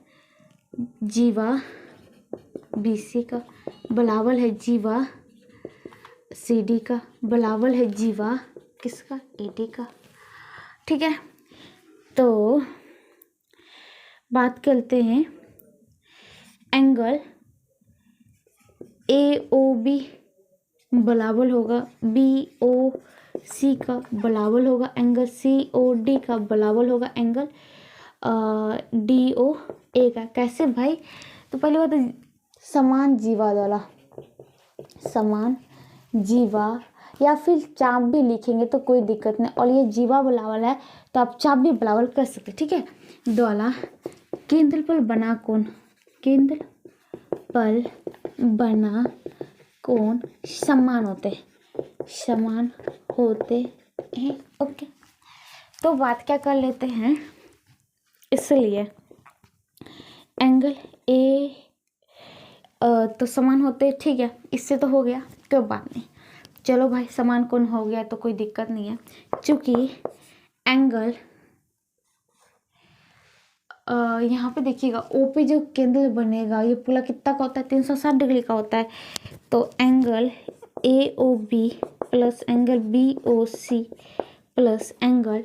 जीवा बी सी का, बराबर है जीवा सी डी का, बराबर है जीवा किसका, ए डी का, ठीक है। तो बात करते हैं एंगल ए ओ बी बराबर होगा बी ओ सी का, बराबर होगा एंगल सी ओ डी का, बराबर होगा एंगल डी ओ ए का। कैसे भाई, तो पहली बात समान जीवा वाला, समान जीवा, या फिर चाप भी लिखेंगे तो कोई दिक्कत नहीं, और ये जीवा बराबर है तो आप चाप भी बराबर कर सकते, ठीक है। द्वारा केंद्र पर बना कोण, केंद्र पर बना कोण समान होते हैं, ओके। तो बात क्या कर लेते हैं, इसलिए एंगल ए तो समान होते, ठीक है। इससे तो हो गया, कोई बात नहीं, चलो भाई समान कोण हो गया तो कोई दिक्कत नहीं है। चूँकि एंगल यहाँ पे देखिएगा ओ पे जो केंद्र बनेगा ये पूरा कितना का होता है, 360 डिग्री का होता है। तो angle A O B plus angle B O C plus angle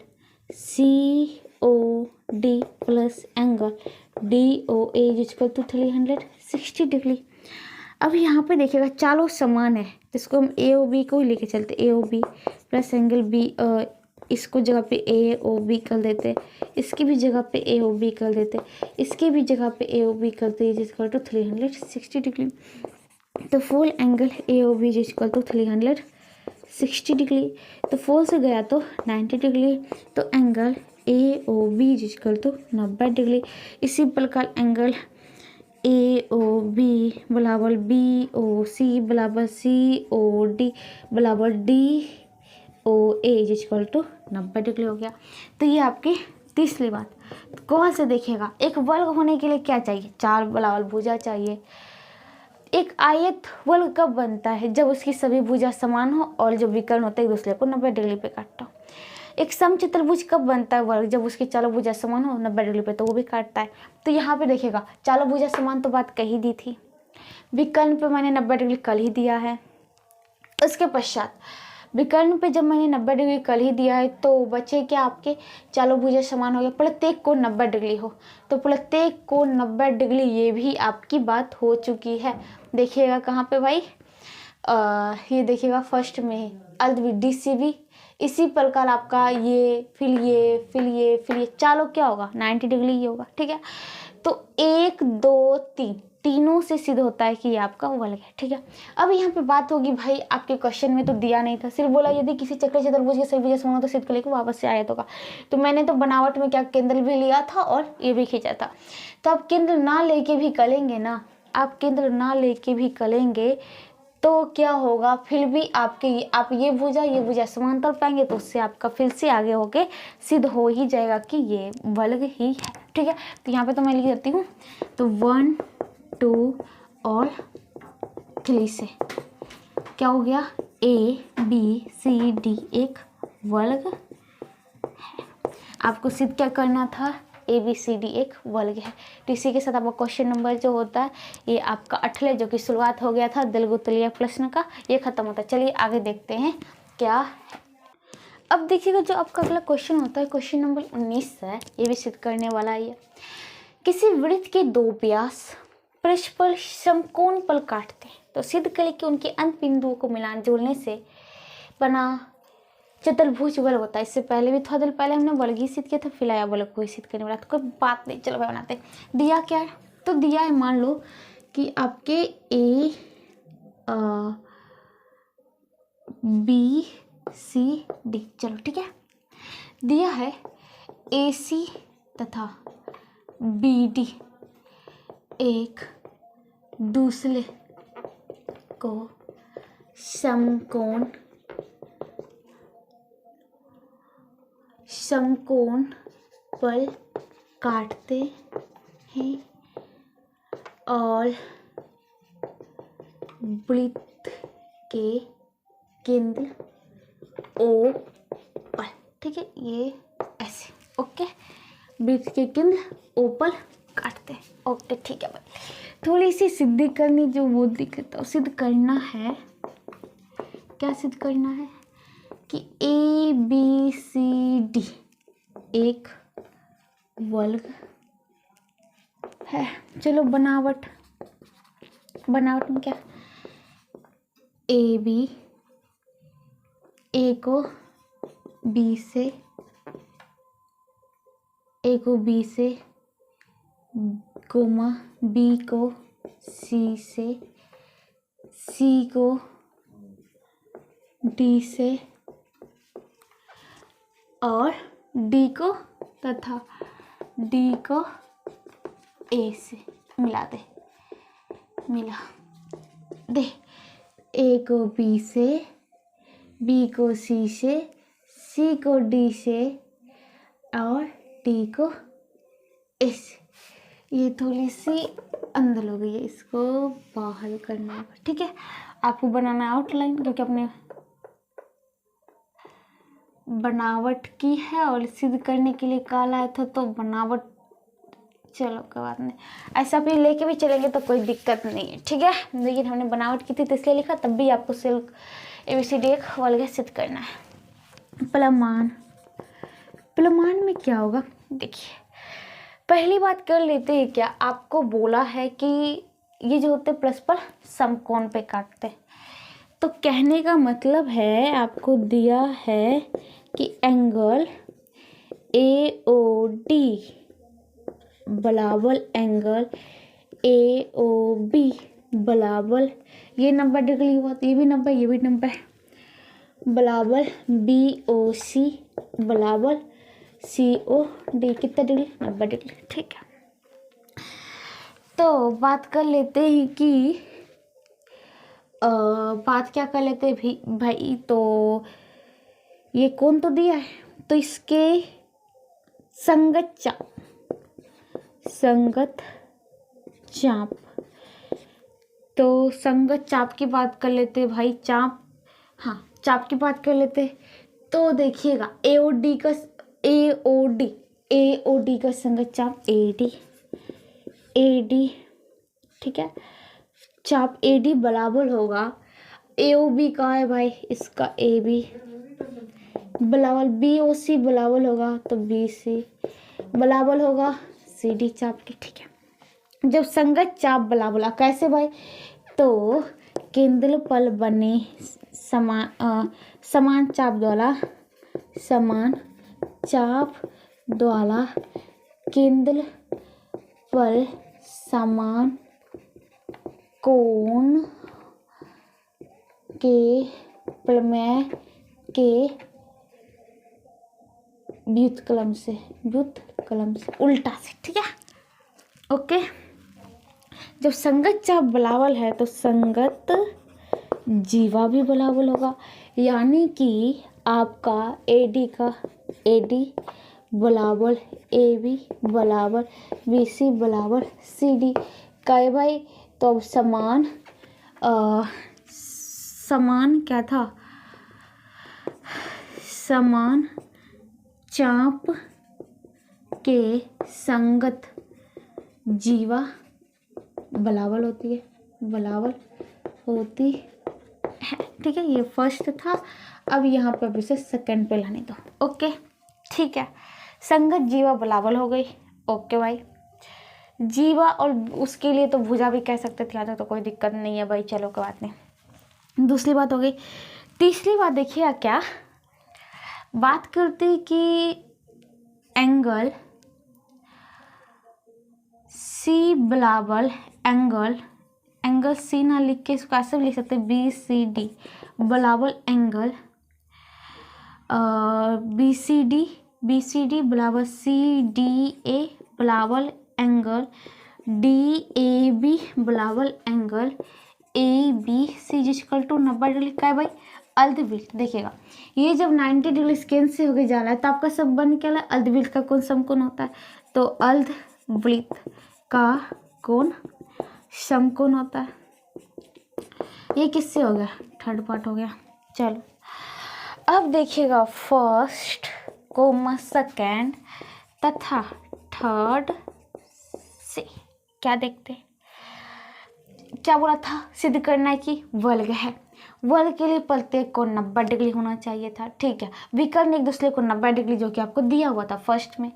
C O D plus angle D O A equal to 360 degree. अब यहाँ पे देखिएगा चारों समान है, इसको हम ए ओ बी को ही लेके चलते, A O B plus angle B, इसको जगह पे ए ओ बी कर देते, इसकी भी जगह पे ए ओ बी कर देते, इसकी भी जगह पे ए ओ बी कर देते, इक्वल टू 360 डिग्री। तो full angle A O B equal to 360 degree, तो 4 से गया तो 90 डिग्री, तो angle A O B equal to 90 degree. इसी प्रकार एंगल ए ओ बी बराबर बी ओ सी बराबर सी ओ डी बराबर D O A equal to 90 degree हो गया। तो ये आपकी तीसरी बात। तो कौन से देखिएगा, एक वर्ग होने के लिए क्या चाहिए, 4 बराबर भुजा चाहिए। एक आयत वर्ग कब बनता है, जब उसकी सभी भुजा समान हो और जो विकर्ण होता है एक दूसरे को 90 डिग्री पे काटता हो। एक समचतुर्भुज कब बनता है वर्ग, जब उसकी चारों भुजा समान हो 90 डिग्री पे, तो वो भी काटता है। तो यहाँ पे देखिएगा चारों भुजा समान तो बात कही दी थी, विकर्ण पे मैंने 90 डिग्री कल ही दिया है। उसके पश्चात विकर्ण पे जब मैंने 90 डिग्री कल ही दिया है तो बचे क्या आपके, चारों भुजा समान हो गया, प्रत्येक कोण 90 डिग्री हो, तो प्रत्येक कोण 90 डिग्री, ये भी आपकी बात हो चुकी है। देखिएगा कहाँ पे भाई, ये देखिएगा फर्स्ट में अर्धवृत्त डी सी बी, इसी प्रकार आपका ये फिर ये चारों क्या होगा 90 डिग्री ही होगा, ठीक है। तो 1 2 3 तीनों से सिद्ध होता है कि ये आपका वल्ग है। ठीक है, अब यहाँ पे बात होगी भाई, आपके क्वेश्चन में तो दिया नहीं था, सिर्फ बोला यदि किसी चक्र चतुर्भुज के सभी भुजा समान हो तो सिद्ध कर लेके वापस से आया होगा। तो मैंने तो बनावट में क्या केंद्र भी लिया था और ये भी खींचा था। तो आप केंद्र ना लेके भी करेंगे ना, आप केंद्र ना लेके भी करेंगे तो क्या होगा, फिर भी आपके आप ये भुजा समांतर पाएंगे तो उससे आपका फिर से आगे होके सिद्ध हो ही जाएगा कि ये वल्ग ही है। ठीक है, तो यहाँ पे तो मैं लिख देती हूँ। तो 1 2 और 3 से क्या हो गया, ABCD एक वल्ग है। आपको सिद्ध क्या करना था, ABCD एक वल्ग है। तो इसी के साथ आपका क्वेश्चन नंबर जो होता है ये आपका 18 जो कि शुरुआत हो गया था दलगुतलिया प्रश्न का, ये खत्म होता है। चलिए आगे देखते हैं क्या है। अब देखिएगा जो आपका अगला क्वेश्चन होता है, क्वेश्चन नंबर 19 है, ये भी सिद्ध करने वाला है। किसी वृत्त के दो व्यास परस्पर समकोण पर काटते हैं तो सिद्ध करें कि उनके अंत बिंदुओं को मिलान जोड़ने से बना चतुर्भुज वल्ग होता है। इससे पहले भी थोड़ा देर पहले हमने वल्ग ही सिद्ध किया था, फिर आया वल्ग को ही सिद्ध करने वाला, तो कोई बात नहीं। चलो भाई बनाते हैं। दिया क्या है, तो दिया है मान लो कि आपके ABCD, चलो ठीक है, दिया है AC तथा BD एक दूसरे को समकोण पर काटते हैं और वृत्त के केंद्र O पर, ठीक है, ये ऐसे, ओके, वृत्त के केंद्र O पर काटते हैं, ओके ठीक है भाई। थोड़ी सी सिद्धि करनी जो वो दिक्कत है, सिद्ध करना है, क्या सिद्ध करना है कि ABCD एक वल्ग है। चलो बनावट में क्या, AB A को B से कोमा B को C से, C को D से और D को तथा D को A से मिला दे। A को B से, B को C से, C को D से और D को A से। ये थोड़ी सी अंदर हो गई है, इसको बाहर करना होगा। ठीक है, आपको बनाना है आउटलाइन, क्योंकि अपने बनावट की है और सिद्ध करने के लिए काला है तो बनावट, चलो कोई बात नहीं, ऐसा भी लेके भी चलेंगे तो कोई दिक्कत नहीं है। ठीक है, लेकिन हमने बनावट की थी तो इसलिए लिखा, तब भी आपको सिर्फ ABCD एक वल्ग सिद्ध करना है। प्लमान में क्या होगा, देखिए पहली बात कर लेते हैं। क्या आपको बोला है कि ये जो होते परस्पर समकोण पे काटते हैं, तो कहने का मतलब है आपको दिया है कि एंगल AOD बराबर एंगल AOB बराबर, ये 90 डिग्री हुआ तो ये भी 90, ये भी 90 बराबर BOC बराबर COD, कितना डिग्री, 90 डिग्री। ठीक है, तो बात कर लेते हैं कि बात क्या कर लेते हैं भाई, तो ये कौन तो दिया है, तो इसके संगत चाप, तो संगत चाप की बात कर लेते भाई, चाप की बात कर लेते। तो देखिएगा AOD का संगत चाप AD, ठीक है, चाप AD बराबर होगा AOB का है भाई, इसका AB बराबर BOC बराबर होगा तो BC बराबर होगा CD चाप के। ठीक है, जब संगत चाप बराबर, कैसे भाई, तो केंद्र पर बने समान चाप द्वारा केंद्र पर समान कोण के प्रमेय के व्युत्क्रम से उल्टा से, ठीक है। ओके, जब संगत चाप बलावल है तो संगत जीवा भी बलावल होगा, यानी कि आपका AD बराबर AB बराबर BC बराबर CD का है भाई। तो अब समान क्या था, समान चाप के संगत जीवा बलावल होती है, ठीक है। ये फर्स्ट था, अब यहाँ पे इसे सेकंड पे लाने दो। ओके, ठीक है, संगत जीवा बलावल हो गई। ओके भाई, जीवा और उसके लिए तो भुजा भी कह सकते थे, यहाँ तो कोई दिक्कत नहीं है भाई, चलो कोई बात नहीं। दूसरी बात हो गई। तीसरी बात देखिए, क्या बात करते कि एंगल सी बराबर एंगल सी ना लिख के इसको ऐसे भी लिख सकते BCD बराबर एंगल BCD बराबर CDA बराबर एंगल DAB बराबर एंगल ABC जिसकल टू 90 डिग्री का है भाई अर्धवृत्त। देखिएगा, ये जब 90 डिग्री स्केल से होके जा रहा है तो आपका सब बन क्या है, अर्धवृत्त का कोण समकोण होता है, तो अर्धवृत्त का कोण समकोण होता है। ये किससे हो गया, थर्ड पार्ट हो गया। चलो अब देखिएगा, फर्स्ट कोमा सेकेंड तथा थर्ड से क्या देखते हैं, क्या बोला था, सिद्ध करना है कि वर्ग है, वर्ग के लिए प्रत्येक कोण 90 डिग्री होना चाहिए था, ठीक है। विकर्ण एक दूसरे को 90 डिग्री जो कि आपको दिया हुआ था फर्स्ट में।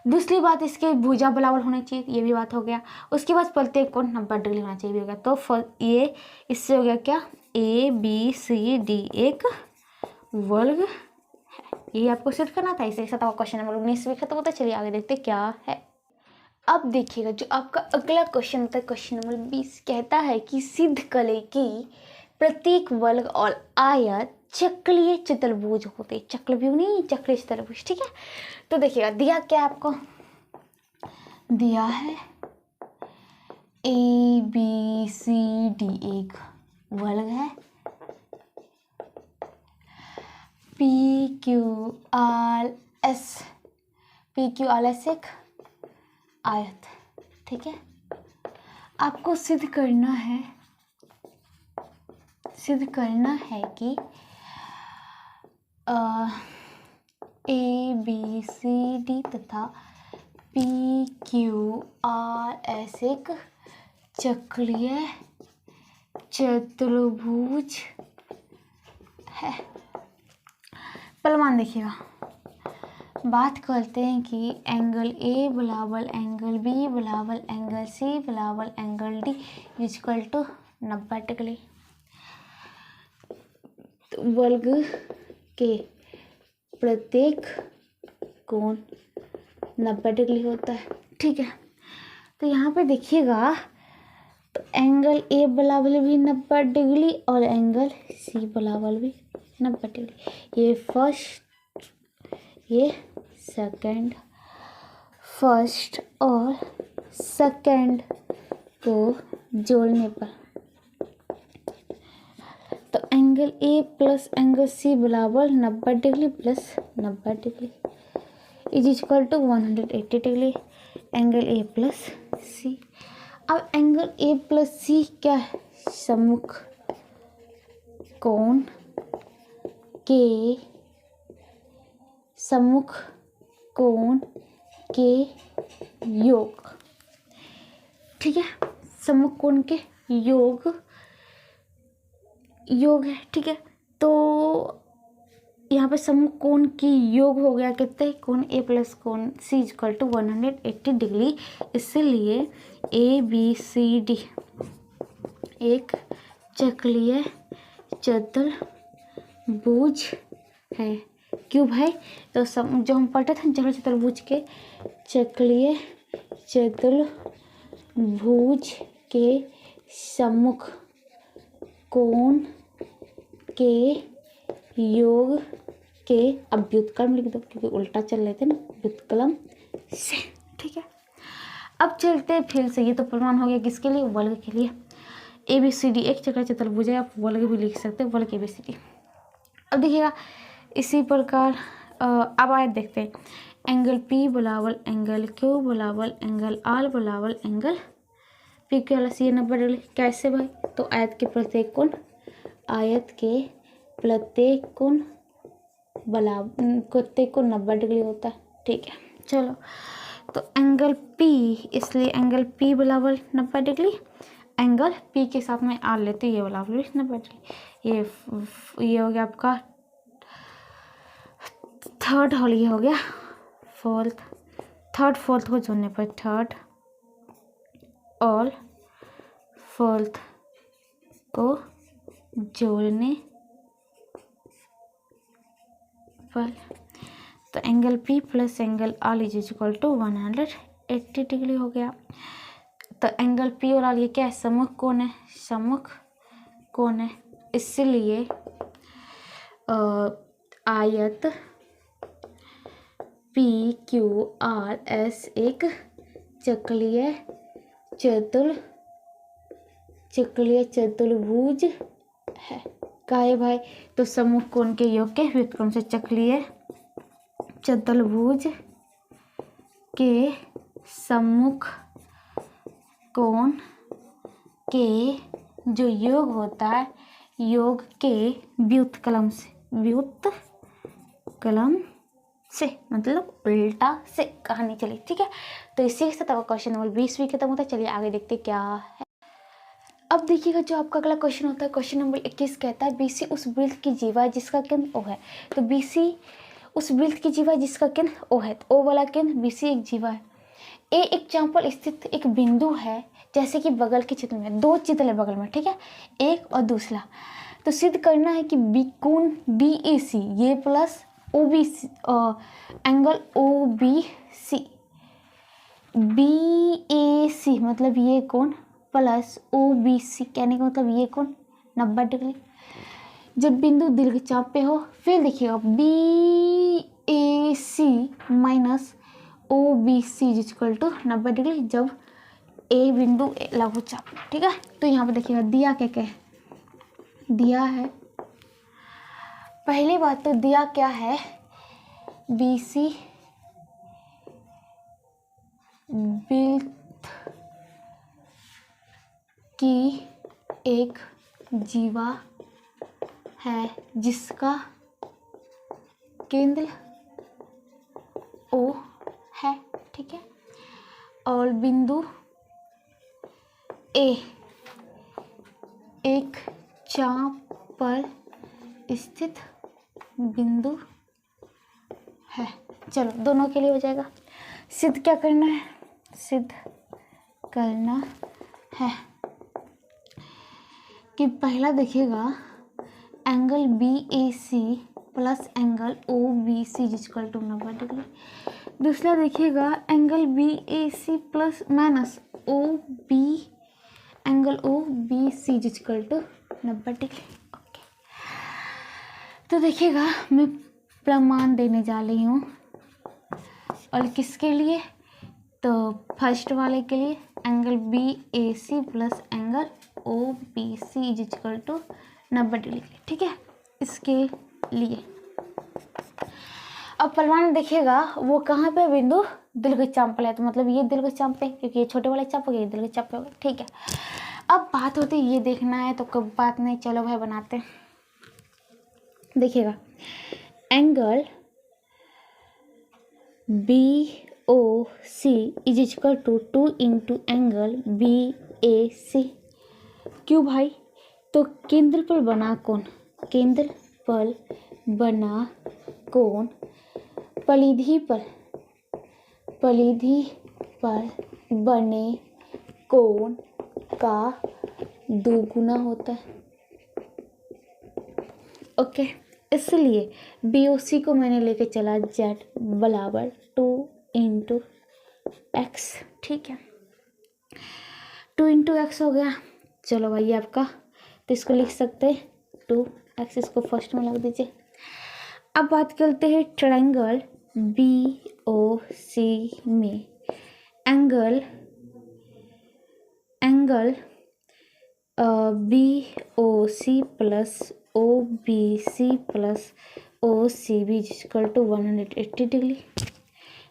दूसरी बात, इसके भुजा बराबर होने चाहिए, ये भी बात हो गया। उसके बाद प्रत्येक कोण 90 डिग्री होना चाहिए, भी हो गया। तो ये इससे हो गया क्या, ABCD एक वर्ग है। ये आपको सिद्ध करना था, इसे साथ क्वेश्चन नंबर 19 भी खत्म होता है। चलिए आगे देखते क्या है। अब देखिएगा, जो आपका अगला क्वेश्चन होता है, क्वेश्चन नंबर 20 कहता है कि सिद्ध करें कि प्रत्येक वर्ग और आयत चक्रीय चतुर्भुज होते, चक्रव्यूह नहीं, चक्रीय चतुर्भुज, ठीक है। तो देखिएगा, दिया क्या आपको, दिया है ABCD एक वर्ग है, PQRS एक आयत, ठीक है। आपको सिद्ध करना है कि ABCD तथा PQRS एक चक्रीय चतुर्भुज है। प्रमाण देखिएगा, बात करते हैं कि एंगल A बराबर एंगल B बराबर एंगल C बराबर angle D equal to 90 degree. वर्ग के प्रत्येक कोण 90 डिग्री होता है, ठीक है। तो यहाँ पे देखिएगा, तो एंगल A बराबर भी 90 डिग्री और एंगल C बराबर भी 90 डिग्री। ये फर्स्ट, ये सेकंड, फर्स्ट और सेकंड को जोड़ने पर तो angle A plus angle C बराबर 90 degree plus 90 degree is equal to 180 degree. Angle A plus C, अब एंगल A प्लस C क्या है, सम्मुख कोण के योग, ठीक है। सम्मुख कोण के योग है, ठीक है। तो यहाँ पे सम्मुख कोण की योग हो गया कितने, कोण A प्लस कोण C इक्वल टू 180 डिग्री। इसलिए ABCD एक चक्रीय चतुर्भुज है। क्यों भाई, तो जो हम पढ़ते थे चक्रीय चतुर्भुज के, चक्रीय चतुर्भुज के सम्मुख कोण के योग के, अब व्युत्क्रम लिख दो क्योंकि उल्टा चल रहे थे ना, व्युत्क्रम से। ठीक है, अब चलते फिर से, ये तो प्रमाण हो गया किसके लिए, वर्ग के लिए। ABCD एक चक्र चतुर्भुज है, आप वर्ग भी लिख सकते हो, वर्ग ABCD। अब देखिएगा इसी प्रकार अब आयत देखते हैं। एंगल P बराबर एंगल Q बराबर एंगल R बराबर एंगल PQ वाला C 90 डिग्री। कैसे भाई, तो आयत के प्रत्येक कोण प्रत्येक कोण 90 डिग्री होता है। ठीक है, चलो तो एंगल P, इसलिए एंगल P बराबर 90 डिग्री, एंगल P के साथ में R लेते हैं, ये वाला 90 डिग्री। ये हो गया आपका थर्ड, और ये हो गया फोर्थ। थर्ड फोर्थ को जोड़ने पर, थर्ड और फोर्थ को जोड़ने पर, तो angle P plus angle R is equal to 180 degree हो गया। तो एंगल P और R ये क्या है, सम्मुख कोण है, सम्मुख कोण है, इसलिए आयत PQRS एक चक्रीय चतुर्भुज है। का है भाई, तो सम्मुख कोण के योग के व्युत्क्रम से चक्रीय चतुर्भुज के सम्मुख कोण के जो योग होता है, योग के व्युत्क्रम से मतलब उल्टा से कहानी चली। ठीक है, तो इसी के साथ आपका क्वेश्चन नंबर 20 भी खत्म होता है। चलिए आगे देखते क्या है। अब देखिएगा जो आपका अगला क्वेश्चन होता है, क्वेश्चन नंबर 21 कहता है BC उस वृत्त की जीवा है जिसका केंद्र O है। तो BC उस वृत्त की जीवा है जिसका केंद्र O है, तो O वाला केंद्र BC एक जीवा है। A एक चाप पर स्थित एक बिंदु है, जैसे कि बगल के चित्र में, दो चित्र है बगल में। ठीक है, एक और दूसरा। तो सिद्ध करना है कि कोण BAC ये plus OBC angle OBC, BAC मतलब ये कोण प्लस OBC कहने का मतलब ये कोण 90 डिग्री जब बिंदु दीर्घचाप पे हो। फिर देखिएगा BAC minus OBC equal to 90 degree जब A बिंदु लघु चाप। ठीक है, तो यहाँ पे देखिएगा दिया क्या है, दिया है, पहली बात तो दिया क्या है, BC वृत्त की एक जीवा है जिसका केंद्र O है। ठीक है, और बिंदु A एक चाप पर स्थित बिंदु है। चलो दोनों के लिए हो जाएगा। सिद्ध क्या करना है, सिद्ध करना है कि पहला देखिएगा angle BAC plus angle OBC equal to 90 degree. दूसरा देखिएगा angle BAC plus minus angle OBC equal to 90 degree. Okay, तो देखिएगा मैं प्रमाण देने जा रही हूँ, और किसके लिए, तो फर्स्ट वाले के लिए angle BAC plus angle OBC equal to 90 degree. ठीक है, इसके लिए अब प्रमाण देखिएगा वो कहाँ पे, बिंदु दीर्घचाप पे है, तो मतलब ये दीर्घचाप पे क्योंकि ये छोटे वाले चाप हो गया, ये दीर्घचाप पे हो गया। ठीक है, अब बात होती है ये देखना है, तो कोई बात नहीं, चलो भाई बनाते हैं। देखिएगा angle BOC is equal to 2 into angle BAC। क्यों भाई, तो केंद्र पर बना कोण, केंद्र पर बना कोण परिधि पर बने कोण का दोगुना होता है। ओके, इसलिए BOC को मैंने लेके चला Z बराबर 2 इंटू एक्स। ठीक है, 2 इंटू एक्स हो गया, चलो भाई ये आपका, तो इसको लिख सकते हैं 2x, इसको फर्स्ट में लग दीजिए। अब बात करते हैं ट्रायंगल BOC में angle BOC plus OBC plus OCB equal to 180 degree.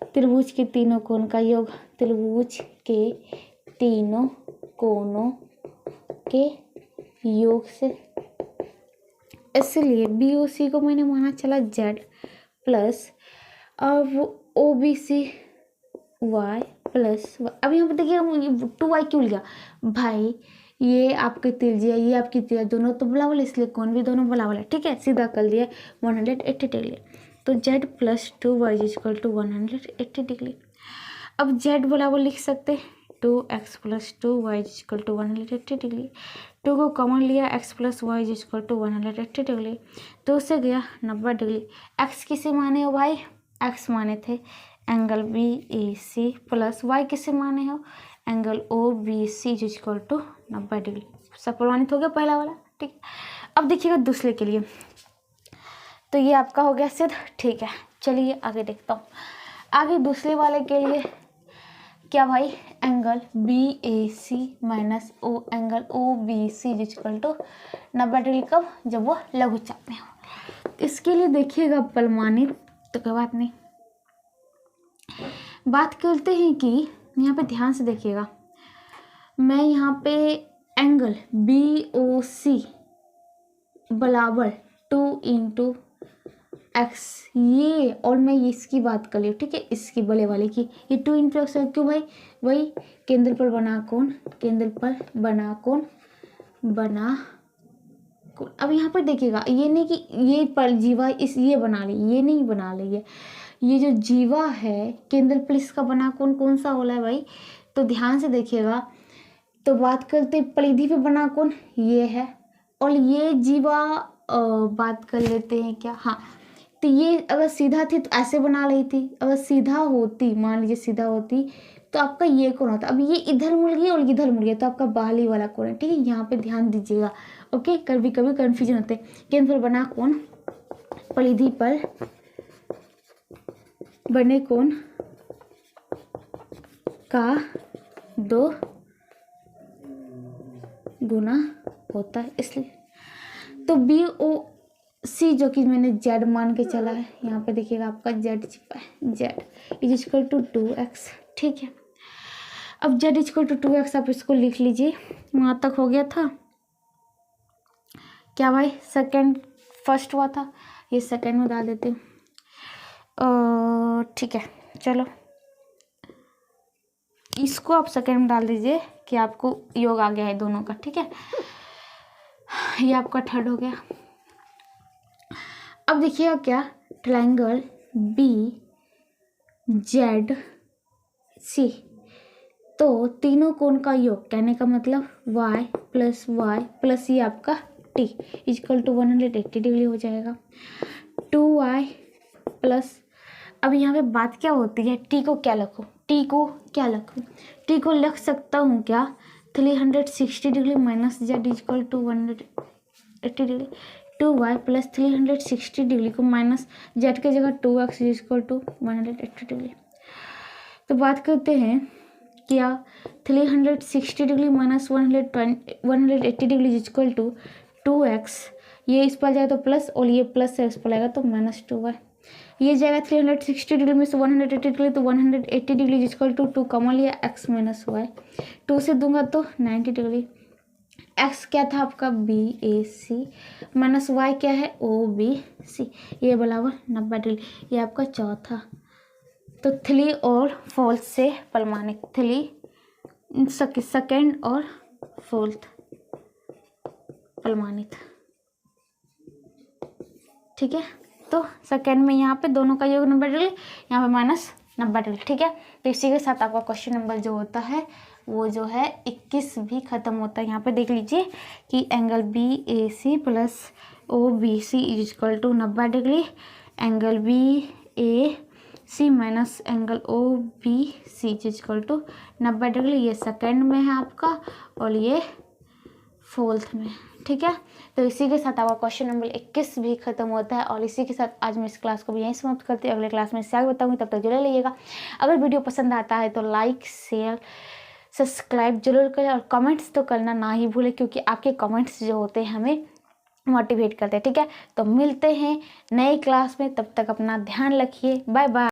त्रिभुज के तीनों कोण का योग, त्रिभुज के तीनों कोणों के योग से, इसलिए BOC को मैंने माना चला Z प्लस, अब OBC Y प्लस। अब यहाँ पर देखिएगा 2y क्यों लिया भाई, ये आपकी त्रिज्या ये आपकी त्रिज्या दोनों तो बराबर, इसलिए कौन भी दोनों बराबर है। ठीक है, सीधा कर दिया 180 डिग्री। तो Z plus 2y equal to 180 degree. अब Z बराबर लिख सकते 2x plus 2y equal to 180 degree. 2 को कॉमन लिया, x plus y equal to 180 degree. 2 से गया 90 डिग्री। x किसे माने हो भाई, x माने थे एंगल BAC प्लस y किसे माने हो angle OBC equal to 90 degree. सब प्रमाणित हो गया पहला वाला। ठीक, अब देखिएगा दूसरे के लिए, तो ये आपका हो गया सिद्ध। ठीक है, चलिए आगे देखता हूँ। आगे दूसरे वाले के लिए क्या भाई, angle BAC minus O angle OBC equal to 90 degree. कब, जब वो लघुचाप में हो। इसके लिए देखिएगा प्रमाणित, तो कोई बात नहीं। बात करते हैं कि यहाँ पे ध्यान से देखिएगा, मैं यहाँ पे एंगल BOC बराबर 2 इंटू एक्स, ये और मैं इसकी बात कर रही हूँ। ठीक है, इसकी बड़े वाले की, ये 2 इंटू एक्स क्यों भाई, वही केंद्र पर बना कोण, केंद्र पर बना कोण, बना कोण। अब यहाँ पर देखिएगा, ये नहीं कि ये पर जीवा इस ये बना ली, ये नहीं बना ली है, ये जो जीवा है केंद्र पर इसका बना कोण कौन सा वाला है भाई, तो ध्यान से देखिएगा। तो बात करते परिधि पे बना कोण ये है, और ये जीवा बात कर लेते हैं क्या, हाँ, तो ये अगर सीधा थी तो ऐसे बना रही थी, अगर सीधा होती, मान लीजिए सीधा होती तो आपका ये कोण होता। अब ये इधर मुड़ गई और इधर मुड़ गया, तो आपका बाहरी वाला कोण है। ठीक है, यहाँ पे ध्यान दीजिएगा। ओके, कभी कभी कन्फ्यूजन होते हैं। केंद्र पर बना कोण, परिधि पर बने कोण का 2 गुना होता है, इसलिए। तो BOC जो कि मैंने Z मान के चला है, यहाँ पे देखिएगा आपका Z छिपा है, Z is equal to 2x। ठीक है, अब Z इक्वल टू 2x आप इसको लिख लीजिए। वहाँ तक हो गया था क्या भाई, सेकंड फर्स्ट हुआ था, ये सेकंड में डाल देते हूँ। ठीक है, चलो इसको आप सेकंड में डाल दीजिए कि आपको योग आ गया है दोनों का। ठीक है, ये आपका थर्ड हो गया। अब देखिएगा क्या, ट्रायंगल BZC, तो तीनों कोण का योग, कहने का मतलब y प्लस ये आपका t इक्वल टू 180 डिग्री हो जाएगा। 2y प्लस, अब यहाँ पे बात क्या होती है, t को क्या लिखूँ, t को लिख सकता हूँ क्या 360 degree minus z equal to 180 degree. 2y plus 360 degree को माइनस z के जगह 2x इक्वल टू 180 डिग्री। तो बात करते हैं क्या 360 degree minus 180 degree equal to 2x, ये इस पर जाए तो प्लस, और ये प्लस है इस पर आएगा तो माइनस 2y। ये जाएगा 360 डिग्री में से 180 डिग्री, तो 180 डिग्री इक्वल टू 2 कॉमन लिया x माइनस वाई, 2 से दूंगा तो 90 डिग्री। x क्या था आपका BAC माइनस y क्या है OBC, ये बराबर 90 डिग्री। ये आपका चौथा, तो 3 और 4 से प्रमाणित, 3 सेकेंड और 4 प्रमाणित। ठीक है, तो सेकेंड में यहाँ पे दोनों का योग 90 डिग्री, यहाँ पे माइनस 90 डिग्री। ठीक है, तो इसी के साथ आपका क्वेश्चन नंबर जो होता है वो जो है 21 भी खत्म होता है। यहाँ पे देख लीजिए कि angle BAC plus OBC equal to 90 degree, angle BAC minus angle OBC equal to 90 degree, ये सेकेंड में है आपका, और ये 4th में। ठीक है, तो इसी के साथ आपका क्वेश्चन नंबर 21 भी खत्म होता है। और इसी के साथ आज मैं इस क्लास को भी यहीं समाप्त करती हूँ। अगले क्लास में इससे आगे बताऊंगी, तब तक जुड़े रहिएगा। अगर वीडियो पसंद आता है तो लाइक शेयर सब्सक्राइब जरूर करें और कमेंट्स तो करना ना ही भूलें, क्योंकि आपके कमेंट्स जो होते हैं हमें मोटिवेट करते हैं। ठीक है, तो मिलते हैं नए क्लास में, तब तक अपना ध्यान रखिए। Bye bye.